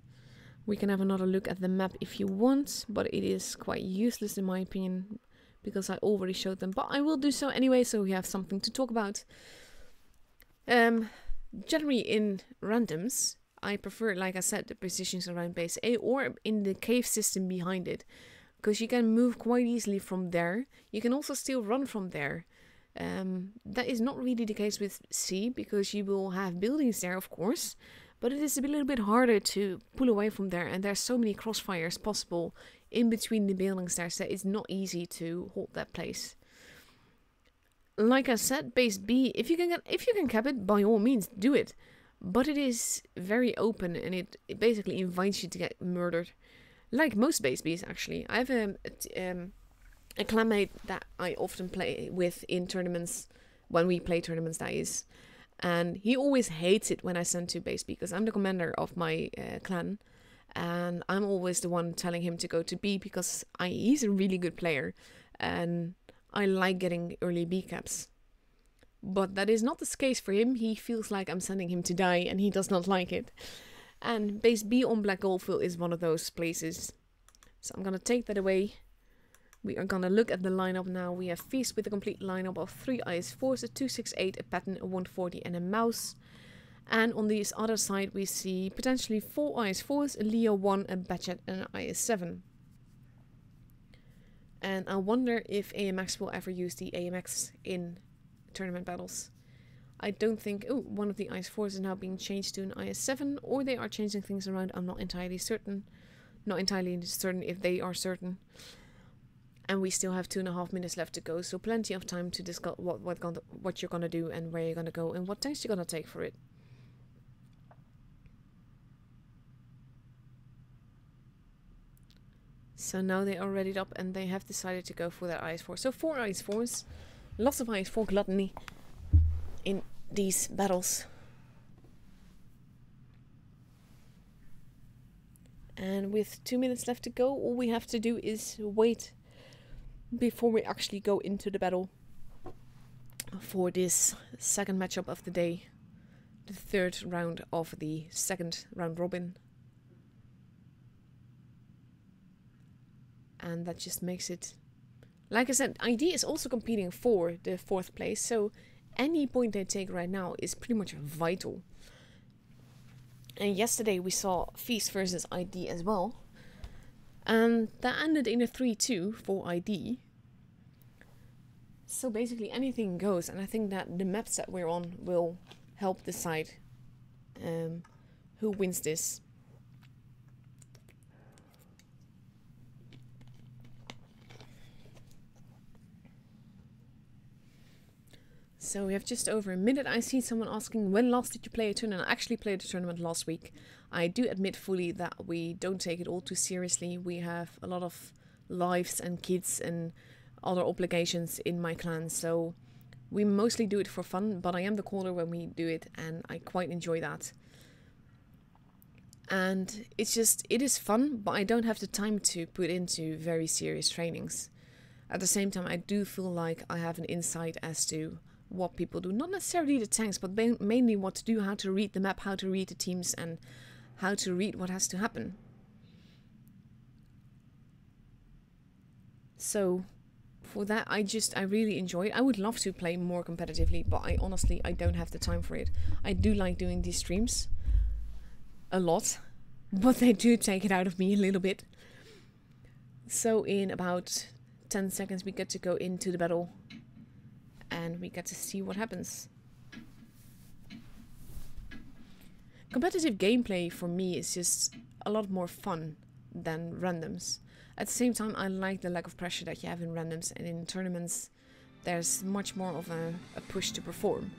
S1: We can have another look at the map if you want, but it is quite useless in my opinion because I already showed them. But I will do so anyway, so we have something to talk about. Generally in randoms, I prefer, like I said, the positions around base A or in the cave system behind it, because you can move quite easily from there. You can also still run from there. That is not really the case with C, because you will have buildings there, of course, but it is a little bit harder to pull away from there, and there's so many crossfires possible in between the buildings there, so it's not easy to hold that place. Like I said, base B, if you can cap it, by all means do it. But it is very open, and it basically invites you to get murdered. Like most base Bs, actually. I have a clanmate that I often play with in tournaments, when we play tournaments, that is. And he always hates it when I send to base B, because I'm the commander of my clan. And I'm always the one telling him to go to B, because he's a really good player. And I like getting early B caps. But that is not the case for him. He feels like I'm sending him to die, and he does not like it. And base B on Black Goldfield is one of those places. So I'm gonna take that away. We are gonna look at the lineup now. We have Feast with a complete lineup of 3 IS4s, a 268, a Patton, a 140 and a Mouse. And on this other side we see potentially 4 IS4s, a Leo 1, a Batchet and an IS7. And I wonder if AMX will ever use the AMX in tournament battles. I don't think... Oh, one of the IS4s is now being changed to an IS7, or they are changing things around. I'm not entirely certain. Not entirely certain if they are certain. And we still have 2.5 minutes left to go, so plenty of time to discuss what you're gonna do and where you're gonna go and what tanks you're gonna take for it. So now they are readied up and they have decided to go for their IS4. So 4 IS4s, lots of IS4 gluttony in these battles. And with 2 minutes left to go, all we have to do is wait before we actually go into the battle for this second matchup of the day, the third round of the second round robin. And that just makes it, like I said, ID is also competing for the 4th place, so any point they take right now is pretty much vital. And yesterday we saw Feast versus ID as well, and that ended in a 3-2 for ID. So basically anything goes, and I think that the maps that we're on will help decide who wins this. So we have just over a minute. I see someone asking, when last did you play a tournament? I actually played a tournament last week. I do admit fully that we don't take it all too seriously. We have a lot of lives and kids and other obligations in my clan, so we mostly do it for fun, but I am the caller when we do it, and I quite enjoy that. And it's just, it is fun, but I don't have the time to put into very serious trainings. At the same time, I do feel like I have an insight as to what people do. Not necessarily the tanks, but mainly what to do, how to read the map, how to read the teams, and how to read what has to happen. So for that, I really enjoy it. I would love to play more competitively, but I honestly don't have the time for it. I do like doing these streams a lot, but they do take it out of me a little bit. So in about 10 seconds we get to go into the battle. And we get to see what happens. Competitive gameplay for me is just a lot more fun than randoms. At the same time, I like the lack of pressure that you have in randoms, and in tournaments there's much more of a push to perform.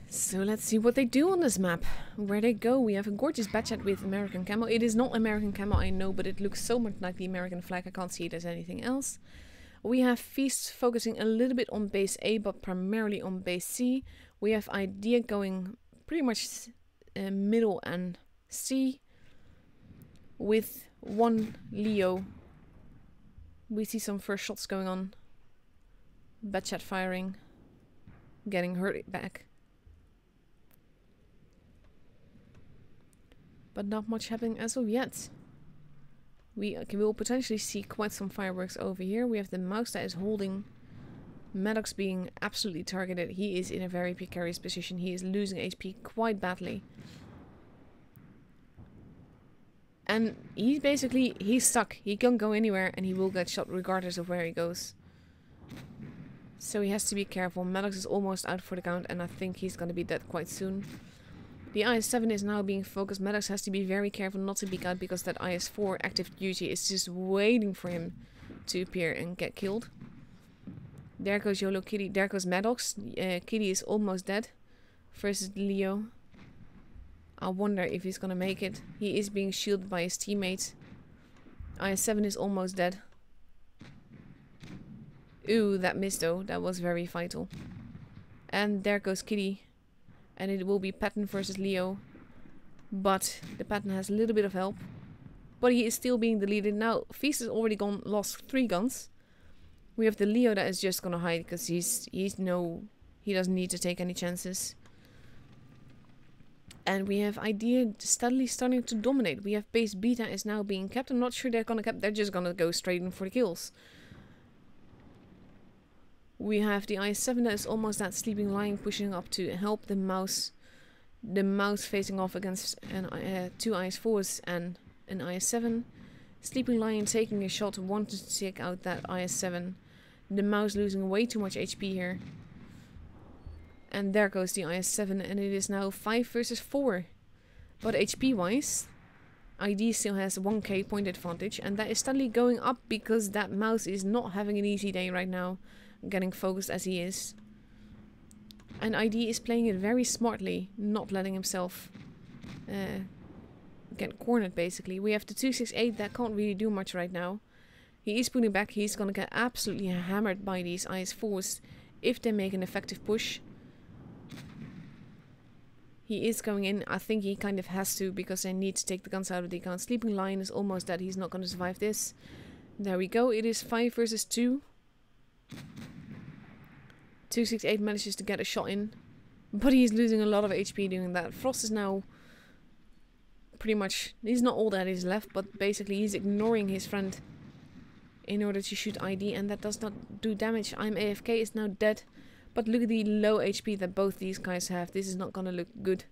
S1: So let's see what they do on this map. Where they go. We have a gorgeous batchat with American camo. It is not American camo, I know, but it looks so much like the American flag. I can't see it as anything else. We have Feast focusing a little bit on base A, but primarily on base C. We have Idea going pretty much middle and C. With one Leo. We see some first shots going on. Batchat firing. Getting hurt back. But not much happening as of yet. We will potentially see quite some fireworks over here. We have the mouse that is holding. Maddox being absolutely targeted. He is in a very precarious position. He is losing HP quite badly. And he's basically, he's stuck. He can't go anywhere and he will get shot regardless of where he goes. So he has to be careful. Maddox is almost out for the count and I think he's going to be dead quite soon. The IS-7 is now being focused. Maddox has to be very careful not to peek out because that IS-4 active duty is just waiting for him to appear and get killed. There goes YOLO Kitty. There goes Maddox. Kitty is almost dead versus Leo. I wonder if he's gonna make it. He is being shielded by his teammate. IS-7 is almost dead. Ooh, that missed though. That was very vital. And there goes Kitty. And it will be Patton versus Leo. But the Patton has a little bit of help. But he is still being deleted. Now, Feast has already lost 3 guns. We have the Leo that is just gonna hide because he doesn't need to take any chances. And we have Idea steadily starting to dominate. We have base Beta is now being kept. I'm not sure they're gonna keep. They're just gonna go straight in for the kills. We have the IS-7 that is almost that sleeping lion pushing up to help the mouse. The mouse facing off against 2 IS-4s and an IS-7. Sleeping lion taking a shot, wanted to take out that IS-7. The mouse losing way too much HP here. And there goes the IS-7 and it is now 5 versus 4. But HP wise, ID still has 1k point advantage and that is steadily going up because that mouse is not having an easy day right now. Getting focused as he is. And ID is playing it very smartly, not letting himself get cornered basically. We have the 268 that can't really do much right now. He is pulling back, he's gonna get absolutely hammered by these IS-4s if they make an effective push. He is going in, I think he kind of has to because they need to take the guns out of the account. Sleeping Lion is almost dead, he's not gonna survive this. There we go, it is 5 versus 2. 268 manages to get a shot in, but he's losing a lot of HP doing that. Frost is now pretty much, he's not all that is left, but basically he's ignoring his friend in order to shoot ID, and that does not do damage. I'm AFK is now dead, but look at the low HP that both these guys have. This is not gonna look good.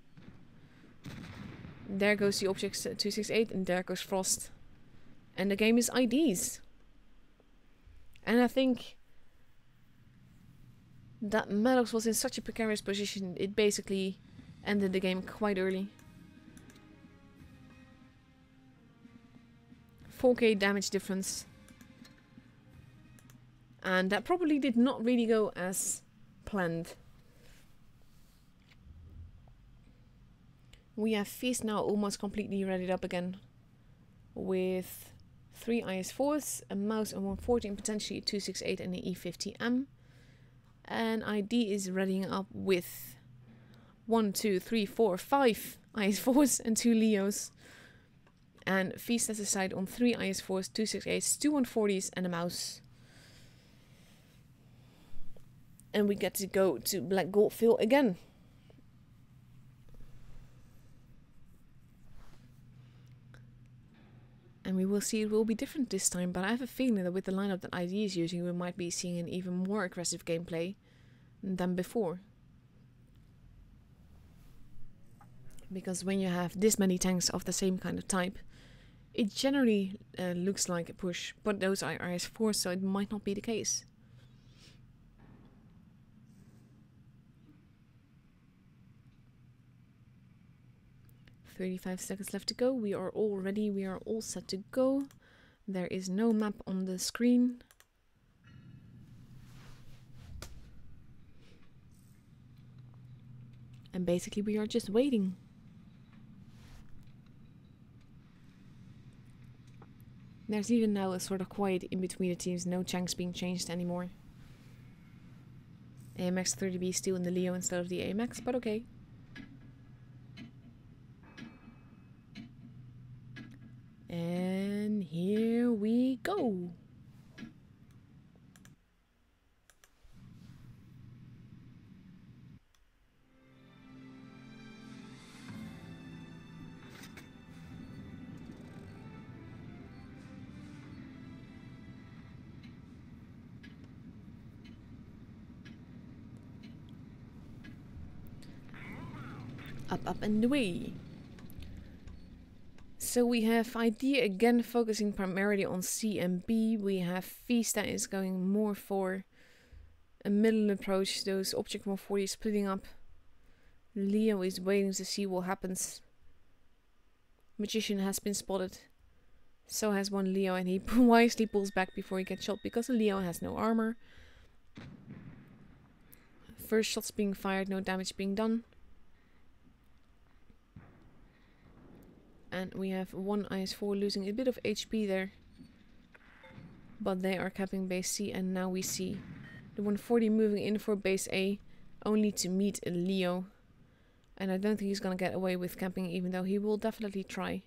S1: There goes the object 268 and there goes Frost. And the game is ID's. And I think that Maddox was in such a precarious position, it basically ended the game quite early. 4k damage difference. And that probably did not really go as planned. We have Feast now almost completely readied up again. With 3 IS-4s, a mouse, a 114, potentially a 268 and an E50M. And ID is readying up with 1, 2, 3, 4, 5 IS-4s and 2 Leos. And Feast has decided on 3 IS-4s, 268s, 2 140s and a mouse. And we get to go to Black Goldfield again. And we will see it will be different this time, but I have a feeling that with the lineup that ID is using, we might be seeing an even more aggressive gameplay than before. Because when you have this many tanks of the same kind of type, it generally looks like a push, but those are IS-4, so it might not be the case. "35 seconds left to go. We are all ready. We are all set to go. There is no map on the screen. And basically we are just waiting. There's even now a sort of quiet in between the teams. No chunks being changed anymore. AMX 30B still in the Leo instead of the AMX, but okay. And here we go. Up and away. So we have ID again focusing primarily on C and B. We have Feast that is going more for a middle approach. Those Object 140 splitting up. Leo is waiting to see what happens. Magician has been spotted. So has one Leo, and he wisely pulls back before he gets shot because the Leo has no armor. First shots being fired, no damage being done. And we have one IS-4 losing a bit of HP there. But they are capping base C, and now we see the 140 moving in for base A, only to meet a Leo. And I don't think he's gonna get away with camping, even though he will definitely try.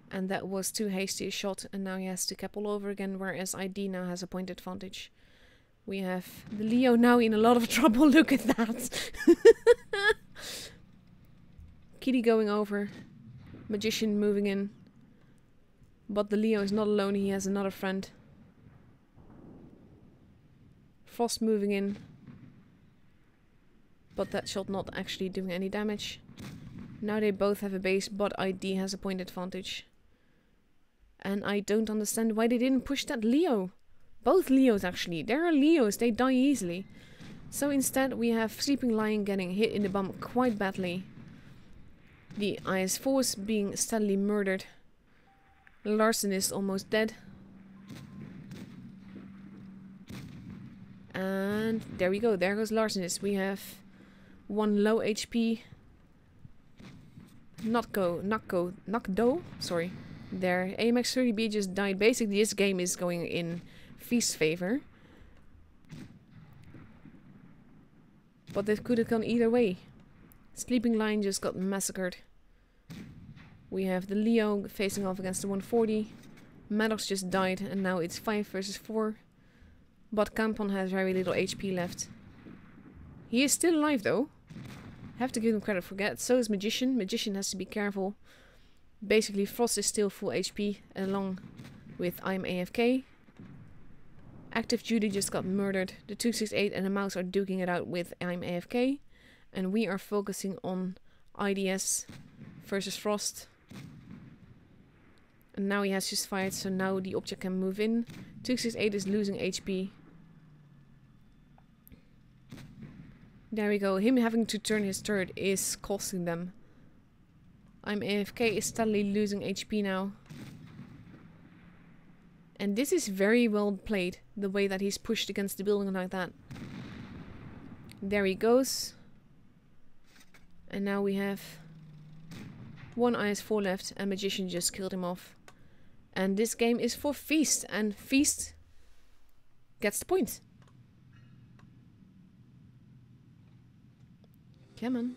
S1: And that was too hasty a shot, and now he has to cap all over again, whereas ID now has a point advantage. We have the Leo now in a lot of trouble, look at that! Kitty going over, Magician moving in, but the Leo is not alone, he has another friend. Frost moving in, but that shot not actually doing any damage. Now they both have a base, but ID has a point advantage. And I don't understand why they didn't push that Leo. Both Leos actually, there are Leos, they die easily. So instead we have Sleeping Lion getting hit in the bum quite badly. The IS-4s being steadily murdered. Larsen is almost dead. And there we go, there goes Larsenis. We have one low HP. Nakdo, sorry. There, AMX 30B just died. Basically this game is going in Feast's favor. But it could have gone either way. Sleeping Lion just got massacred. We have the Leo facing off against the 140. Maddox just died and now it's 5 versus 4. But Kampon has very little HP left. He is still alive though. Have to give him credit for that. So is Magician. Magician has to be careful. Basically Frost is still full HP along with I'm AFK. Active Duty just got murdered. The 268 and the Mouse are duking it out with I'm AFK. And we are focusing on IDS versus Frost. And now he has just fired, so now the object can move in. 268 is losing HP. There we go. Him having to turn his turret is costing them. I'm AFK is steadily losing HP now. And this is very well played, the way that he's pushed against the building like that. There he goes. And now we have one IS-4 left and Magician just killed him off. And this game is for Feast, and Feast gets the point. Come on.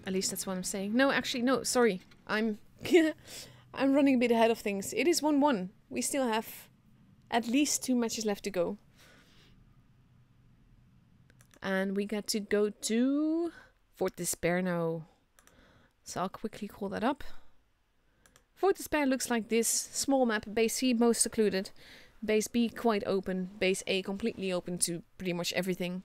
S1: At least that's what I'm saying. No, actually, no, sorry. I'm running a bit ahead of things. It is 1-1. We still have at least 2 matches left to go. And we get to go to Fort Despair now. So I'll quickly call that up. Fort Despair looks like this. Small map, base C, most secluded. Base B quite open, base A completely open to pretty much everything.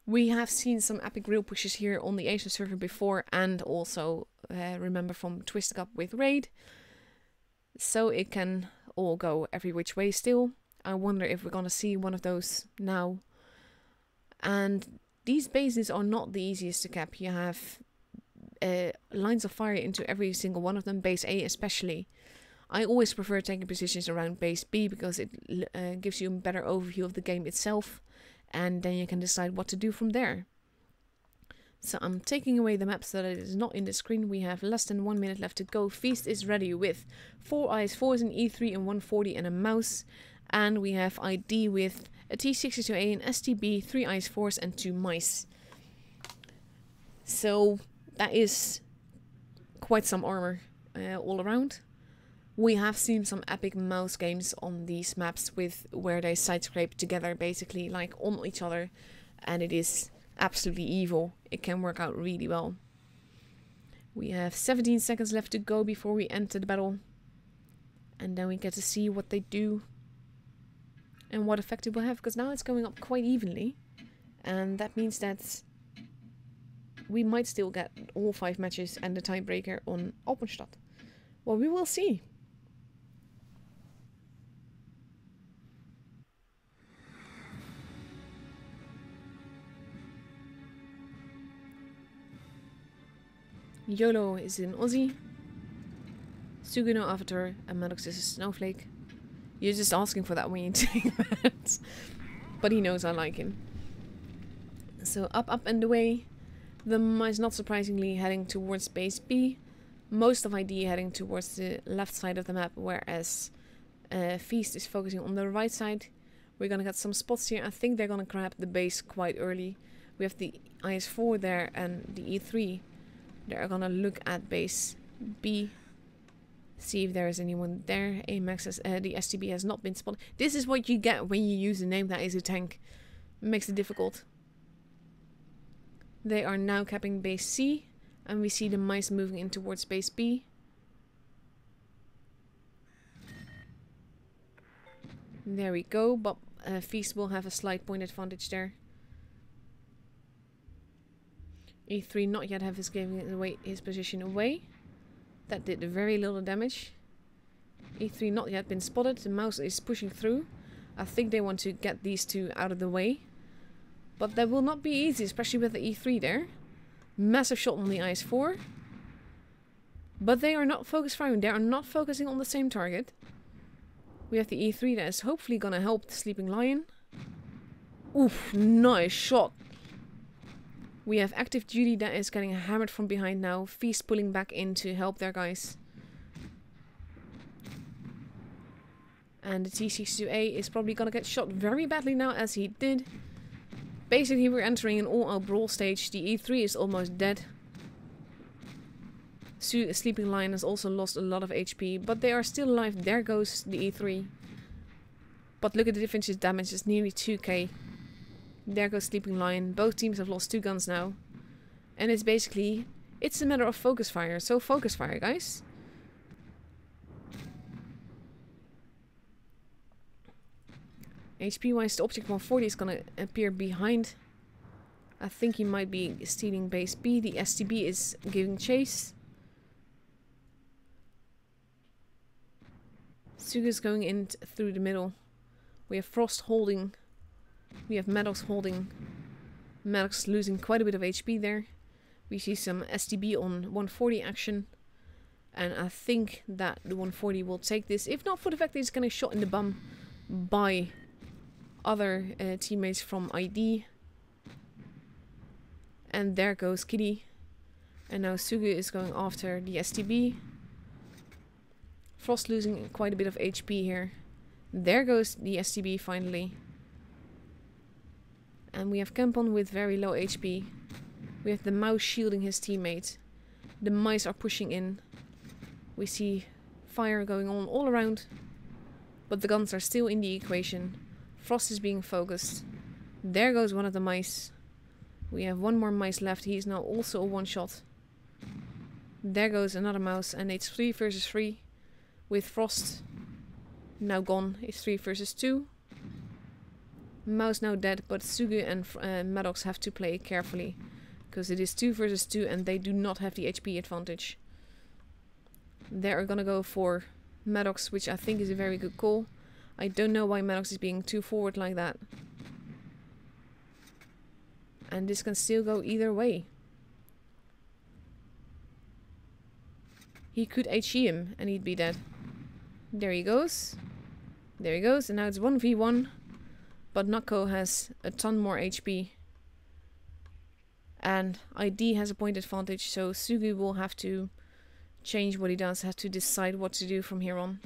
S1: We have seen some epic real pushes here on the Asian server before, and also remember from Twisted Cup with Raid. So it can all go every which way still. I wonder if we're gonna see one of those now. And these bases are not the easiest to cap. You have lines of fire into every single one of them, base A especially. I always prefer taking positions around base B because it gives you a better overview of the game itself, and then you can decide what to do from there. So I'm taking away the map so that it is not in the screen. We have less than 1 minute left to go. Feast is ready with 4 IS-4s, an E3 and 140 and a mouse. And we have ID with a T62A, an STB, 3 IS-4s and 2 mice. So that is quite some armor all around. We have seen some epic mouse games on these maps with where they side scrape together basically like on each other, and it is absolutely evil. It can work out really well. We have 17 seconds left to go before we enter the battle, and then we get to see what they do and what effect it will have, because now it's going up quite evenly, and that means that we might still get all 5 matches and the tiebreaker on Alpenstadt. Well, we will see. YOLO is in Aussie. Suguno Avatar and Maddox is a snowflake. You're just asking for that when you take that. But he knows I like him. So up and away. The mice not surprisingly heading towards base B. Most of ID heading towards the left side of the map, whereas Feast is focusing on the right side. We're gonna get some spots here. I think they're gonna grab the base quite early. We have the IS-4 there and the E3. They're gonna look at base B, see if there is anyone there. Amax has, the STB has not been spotted. This is what you get when you use a name that is a tank. Makes it difficult. They are now capping base C, and we see the mice moving in towards base B. There we go, but Feast will have a slight point advantage there. E3 not yet have his giving away his position away. That did very little damage. E3 not yet been spotted. The mouse is pushing through. I think they want to get these two out of the way. But that will not be easy, especially with the E3 there. Massive shot on the IS-4. But they are not focus firing. They are not focusing on the same target. We have the E3 that is hopefully gonna help the Sleeping Lion. Oof, nice shot. We have Active Duty that is getting hammered from behind now. Feast pulling back in to help their guys. And the T62A is probably gonna get shot very badly now, as he did. Basically, we're entering an all-out brawl stage. The E3 is almost dead. Sleeping Lion has also lost a lot of HP, but they are still alive. There goes the E3. But look at the difference in damage. It's nearly 2k. There goes Sleeping Lion. Both teams have lost 2 guns now. And it's basically... it's a matter of focus fire. So focus fire, guys. HP-wise, the Object 140 is gonna appear behind. I think he might be stealing base B. The STB is giving chase. Suga's going in through the middle. We have Frost holding. We have Maddox holding. Maddox losing quite a bit of HP there. We see some STB on 140 action. And I think that the 140 will take this. If not for the fact that he's getting shot in the bum by other teammates from ID. And there goes Kitty. And now Suga is going after the STB. Frost losing quite a bit of HP here. There goes the STB finally. And we have Kempon with very low HP. We have the mouse shielding his teammate. The mice are pushing in. We see fire going on all around. But the guns are still in the equation. Frost is being focused. There goes one of the mice. We have one more mice left. He is now also a one-shot. There goes another mouse. And it's 3 versus 3. With Frost now gone. It's 3 versus 2. Mouse now dead, but Sugu and Maddox have to play carefully. Because it is 2 versus 2 and they do not have the HP advantage. They are gonna go for Maddox, which I think is a very good call. I don't know why Maddox is being too forward like that. And this can still go either way. He could HE him and he'd be dead. There he goes. There he goes. And now it's 1v1. But Nako has a ton more HP. And ID has a point advantage. So Sugu will have to change what he does. Have to decide what to do from here on.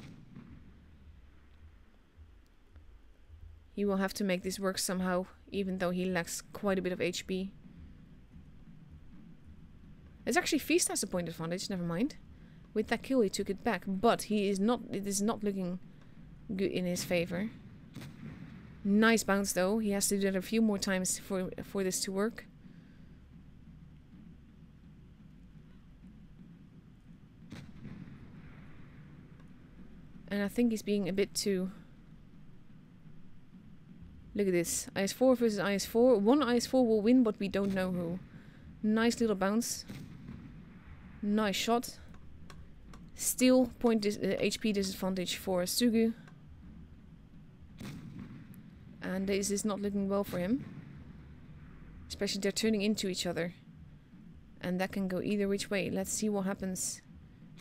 S1: He will have to make this work somehow. Even though he lacks quite a bit of HP. It's actually Feast has a point advantage. Never mind. With that kill he took it back. But he is not. It is not looking good in his favor. Nice bounce though. He has to do that a few more times for this to work. And I think he's being a bit too... Look at this. IS-4 versus IS-4. One IS-4 will win, but we don't know who. Nice little bounce. Nice shot. Still HP disadvantage for Sugu. And this is not looking well for him. Especially they're turning into each other. And that can go either which way. Let's see what happens.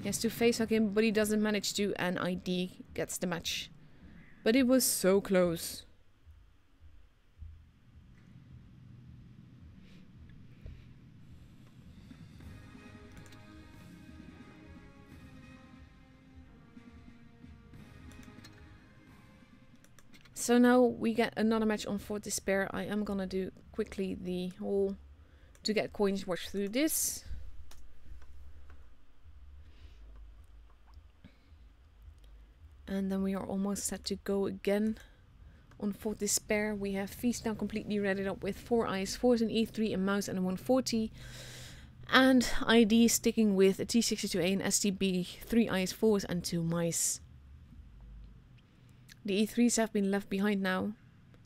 S1: He has to face hug him, but he doesn't manage to. And ID gets the match. But it was so close. So now we get another match on Fort Despair. I am gonna do quickly the whole to get coins watch through this. And then we are almost set to go again on Fort Despair. We have Feast now completely readied up with 4 IS-4s, an E3, a mouse and a 140. And ID sticking with a T62A, an STB, 3 IS-4s and 2 mice. The E3s have been left behind now,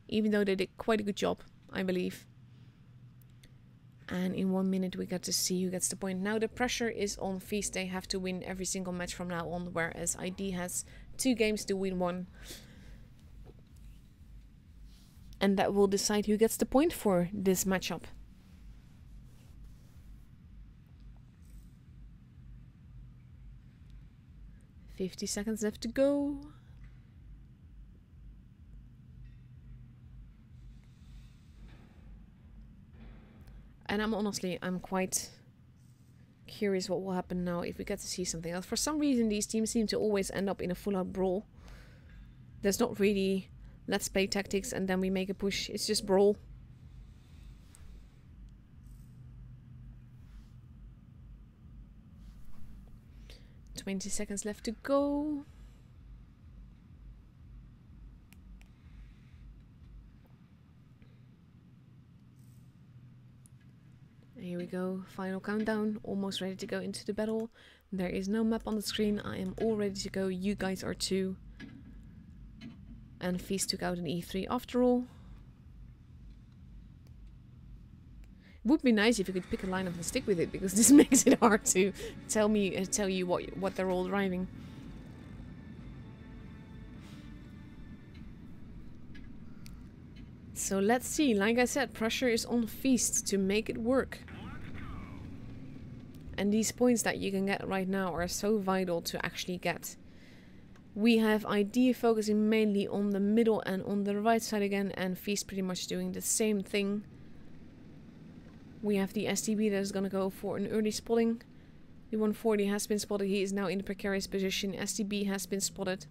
S1: even though they did quite a good job, I believe. And in 1 minute we get to see who gets the point. Now the pressure is on Feast. They have to win every single match from now on, whereas ID has 2 games to win 1. And that will decide who gets the point for this matchup. $50 seconds left to go. And I'm quite curious what will happen now if we get to see something else. For some reason, these teams seem to always end up in a full-out brawl. There's not really let's play tactics and then we make a push. It's just brawl. $20 seconds left to go. Here we go, final countdown, almost ready to go into the battle. There is no map on the screen, I am all ready to go, you guys are too. And Feast took out an E3 after all. It would be nice if you could pick a lineup and stick with it, because this makes it hard to tell you what they're all driving. So let's see, like I said, pressure is on Feast to make it work. And these points that you can get right now are so vital to actually get. We have ID focusing mainly on the middle and on the right side again, and Feast pretty much doing the same thing. We have the STB that is going to go for an early spotting. The 140 has been spotted, he is now in a precarious position. STB has been spotted.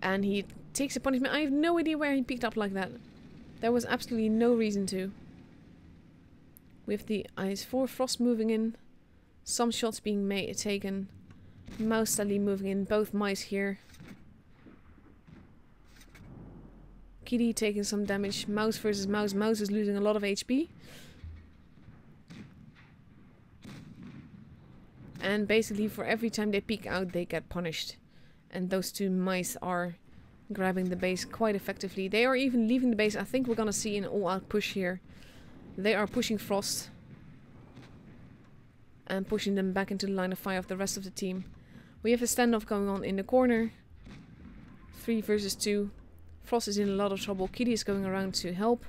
S1: And he takes a punishment. I have no idea where he picked up like that. There was absolutely no reason to. With the IS-4 Frost moving in. Some shots being taken. Mouse steadily moving in. Both mice here. Kitty taking some damage. Mouse versus Mouse. Mouse is losing a lot of HP. And basically for every time they peek out they get punished. And those two mice are grabbing the base quite effectively. They are even leaving the base. I think we're gonna see an all-out push here. They are pushing Frost and pushing them back into the line of fire of the rest of the team. We have a standoff going on in the corner. 3 versus 2. Frost is in a lot of trouble. Kitty is going around to help,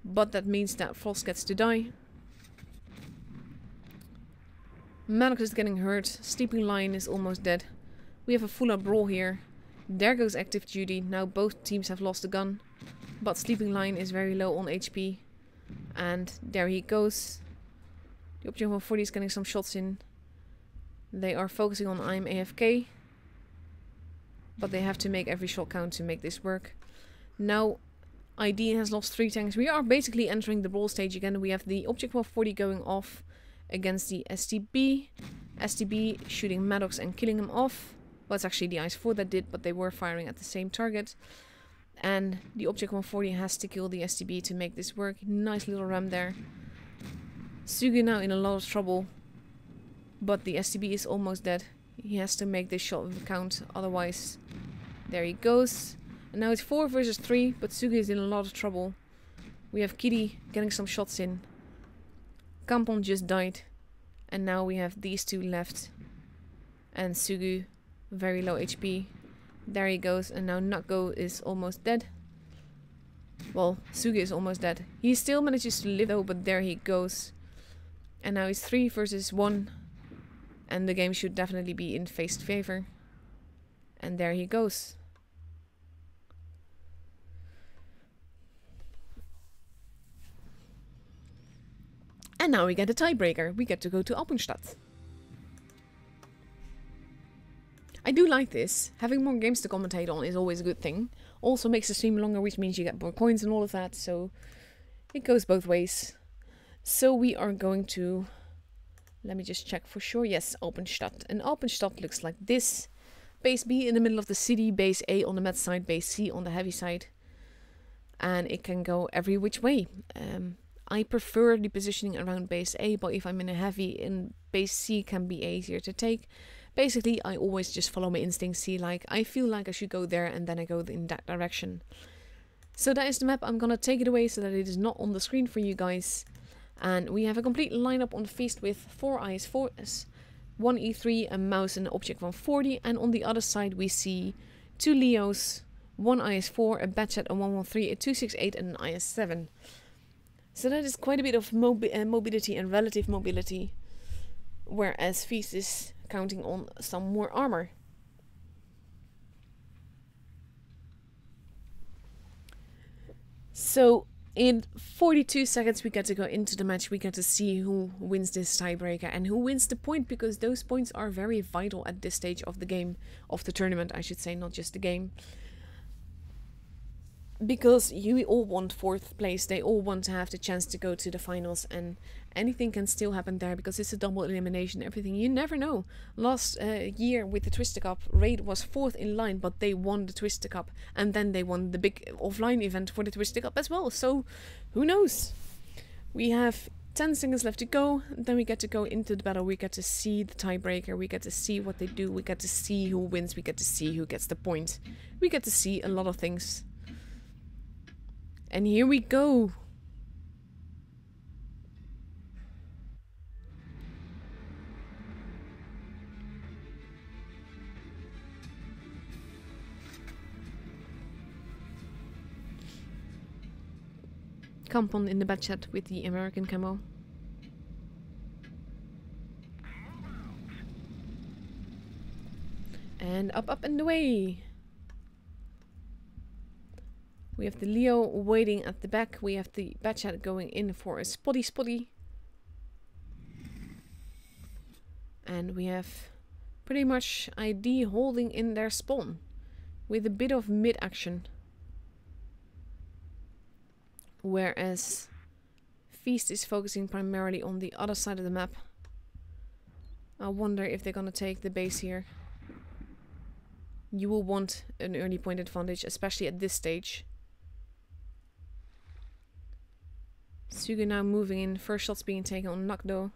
S1: but that means that Frost gets to die. Maddox is getting hurt. Sleeping Lion is almost dead. We have a full-out brawl here. There goes active duty. Now both teams have lost a gun, but Sleeping Lion is very low on HP. And there he goes. The Object 140 is getting some shots in. They are focusing on I'm AFK, but they have to make every shot count to make this work. Now ID has lost 3 tanks. We are basically entering the brawl stage again. We have the Object 140 going off against the STB. STB shooting Maddox and killing him off. Well, it's actually the IS-4 that did, but they were firing at the same target. And the Object 140 has to kill the STB to make this work. Nice little ram there. Sugi now in a lot of trouble, but the STB is almost dead. He has to make this shot count, otherwise there he goes. And now it's 4 versus 3, but Sugi is in a lot of trouble. We have Kitty getting some shots in. Kampon just died, and now we have these two left. And Sugu, very low HP. There he goes, and now Nako is almost dead. Well, Sugi is almost dead. He still manages to live though, but there he goes. And now it's 3 versus 1. And the game should definitely be in Face's favor. And there he goes. And now we get a tiebreaker. We get to go to Alpenstadt. I do like this. Having more games to commentate on is always a good thing. Also makes the stream longer, which means you get more coins and all of that. So it goes both ways. So we are going to... Let me just check for sure. Yes, Alpenstadt. And Alpenstadt looks like this. Base B in the middle of the city. Base A on the med side. Base C on the heavy side. And it can go every which way. I prefer the positioning around base A, but if I'm in a heavy, in base C can be easier to take. Basically, I always just follow my instincts, see like, I feel like I should go there and then I go in that direction. So that is the map. I'm gonna take it away so that it is not on the screen for you guys. And we have a complete lineup on the feast with 4 IS-4s, 1 E3, a mouse and an Object 140. And on the other side we see 2 Leos, 1 IS-4, a Batchat, a 113, a 268 and an IS-7. So that is quite a bit of mobility and relative mobility, whereas Feast is counting on some more armor. So in 42 seconds we get to go into the match. We get to see who wins this tiebreaker and who wins the point, because those points are very vital at this stage of the game, of the tournament I should say, not just the game. Because you all want 4th place, they all want to have the chance to go to the finals, and anything can still happen there because it's a double elimination, everything, you never know. Last year with the Twister Cup, Raid was 4th in line, but they won the Twister Cup, and then they won the big offline event for the Twister Cup as well, so who knows. We have 10 seconds left to go, then we get to go into the battle, we get to see the tiebreaker, we get to see what they do, we get to see who wins, we get to see who gets the point, we get to see a lot of things. And here we go. Kampon in the Batchat with the American camo. And up and away. We have the Leo waiting at the back. We have the Batchat going in for a spotty. And we have pretty much ID holding in their spawn with a bit of mid action. Whereas Feast is focusing primarily on the other side of the map. I wonder if they're gonna take the base here. You will want an early point advantage, especially at this stage. Suga now moving in, first shots being taken on Nakdo.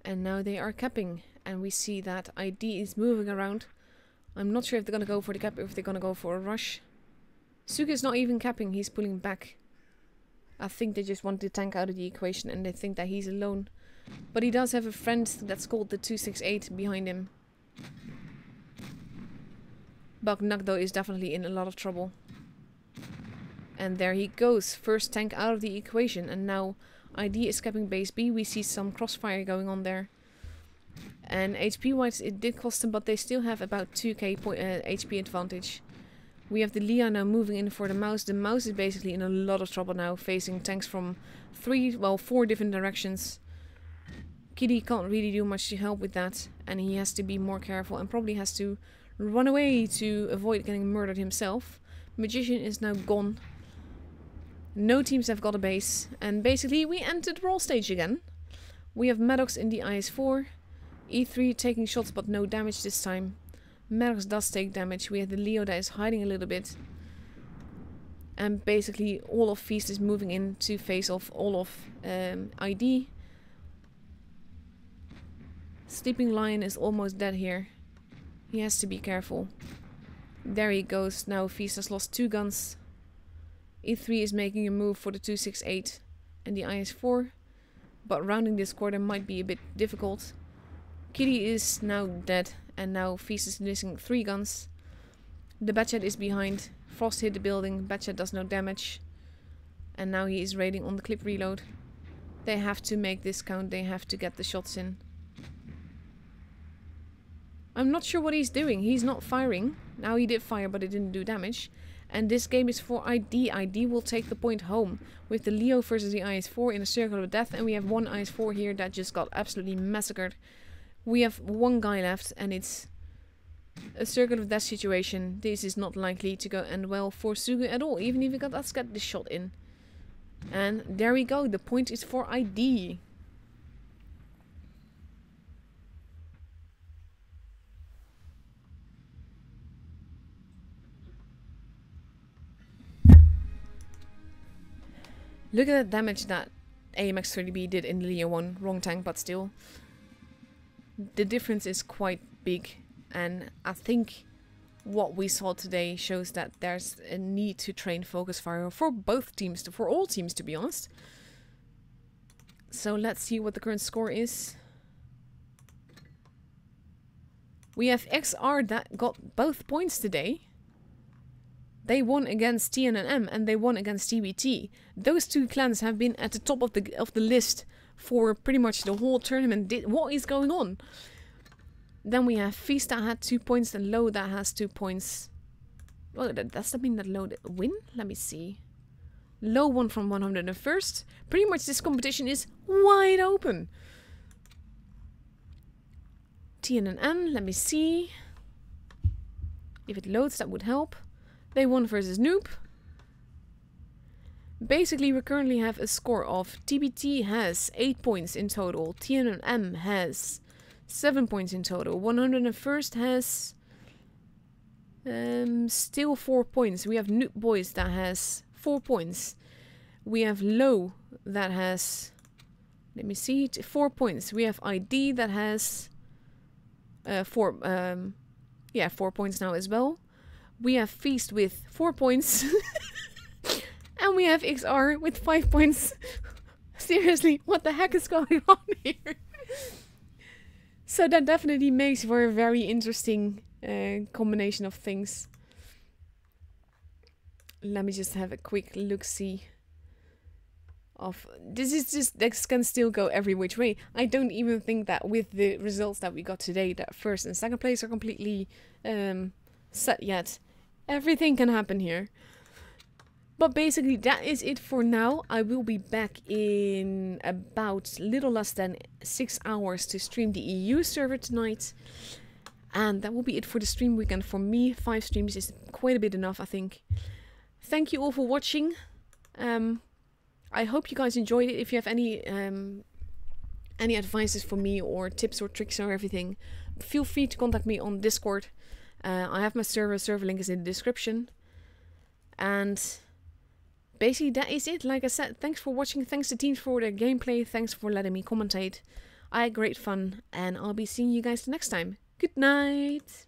S1: And now they are capping. And we see that ID is moving around. I'm not sure if they're going to go for the cap or if they're going to go for a rush. Suga is not even capping, he's pulling back. I think they just want the tank out of the equation and they think that he's alone. But he does have a friend that's called the 268 behind him. Bagnak though is definitely in a lot of trouble. And there he goes, first tank out of the equation. And now ID is capping base B. We see some crossfire going on there. And HP wise it did cost them, but they still have about 2k HP advantage. We have the Leah now moving in for the mouse. The mouse is basically in a lot of trouble now, facing tanks from 4 different directions. Kitty can't really do much to help with that, and he has to be more careful and probably has to run away to avoid getting murdered himself. Magician is now gone. No teams have got a base, and basically we entered brawl stage again. We have Maddox in the IS-4. E3 taking shots but no damage this time. Maddox does take damage. We have the Leo that is hiding a little bit. And basically all of Feast is moving in to face off all of ID. Sleeping Lion is almost dead here. He has to be careful. There he goes. Now Feast has lost 2 guns. E3 is making a move for the 268 and the IS-4. But rounding this quarter might be a bit difficult. Kitty is now dead, and now Feast is missing 3 guns. The Batchat is behind. Frost hit the building, Batchat does no damage. And now he is raiding on the clip reload. They have to make this count, they have to get the shots in. I'm not sure what he's doing, he's not firing. Now he did fire, but it didn't do damage. And this game is for ID. ID will take the point home with the Leo versus the IS-4 in a circle of death. And we have one IS-4 here that just got absolutely massacred. We have 1 guy left and it's a circle of death situation. This is not likely to go end well for Suga at all, even if he got us get the shot in. And there we go, the point is for ID. Look at the damage that AMX30B did in the Leo 1. Wrong tank, but still. The difference is quite big. And I think what we saw today shows that there's a need to train focus fire for both teams, for all teams to be honest. So let's see what the current score is. We have XR that got both points today. They won against TNM and they won against TBT. Those 2 clans have been at the top of the list for pretty much the whole tournament. What is going on? Then we have Feast that had 2 points and Low that has 2 points. Well, does that mean that Low did win? Let me see. Low won from 101st. Pretty much this competition is wide open. TNM, let me see. If it loads, that would help. They won versus Noob. Basically, we currently have a score of TBT has 8 points in total. TNM has 7 points in total. 101st has still 4 points. We have Noob Boys that has 4 points. We have Low that has, let me see, 4 points. We have ID that has 4 points now as well. We have Feast with 4 points. And we have XR with 5 points. Seriously, what the heck is going on here? So that definitely makes for a very interesting combination of things. Let me just have a quick look-see. This can still go every which way. I don't even think that with the results that we got today, that first and second place are completely set yet. Everything can happen here. But basically that is it for now. I will be back in about little less than 6 hours to stream the EU server tonight. And that will be it for the stream weekend for me. 5 streams is quite a bit enough, I think. Thank you all for watching. I hope you guys enjoyed it. If you have any advices for me or tips or tricks or everything, feel free to contact me on Discord. I have my server link is in the description. And basically that is it. Like I said, thanks for watching. Thanks to teams for their gameplay. Thanks for letting me commentate. I had great fun, and I'll be seeing you guys next time. Good night!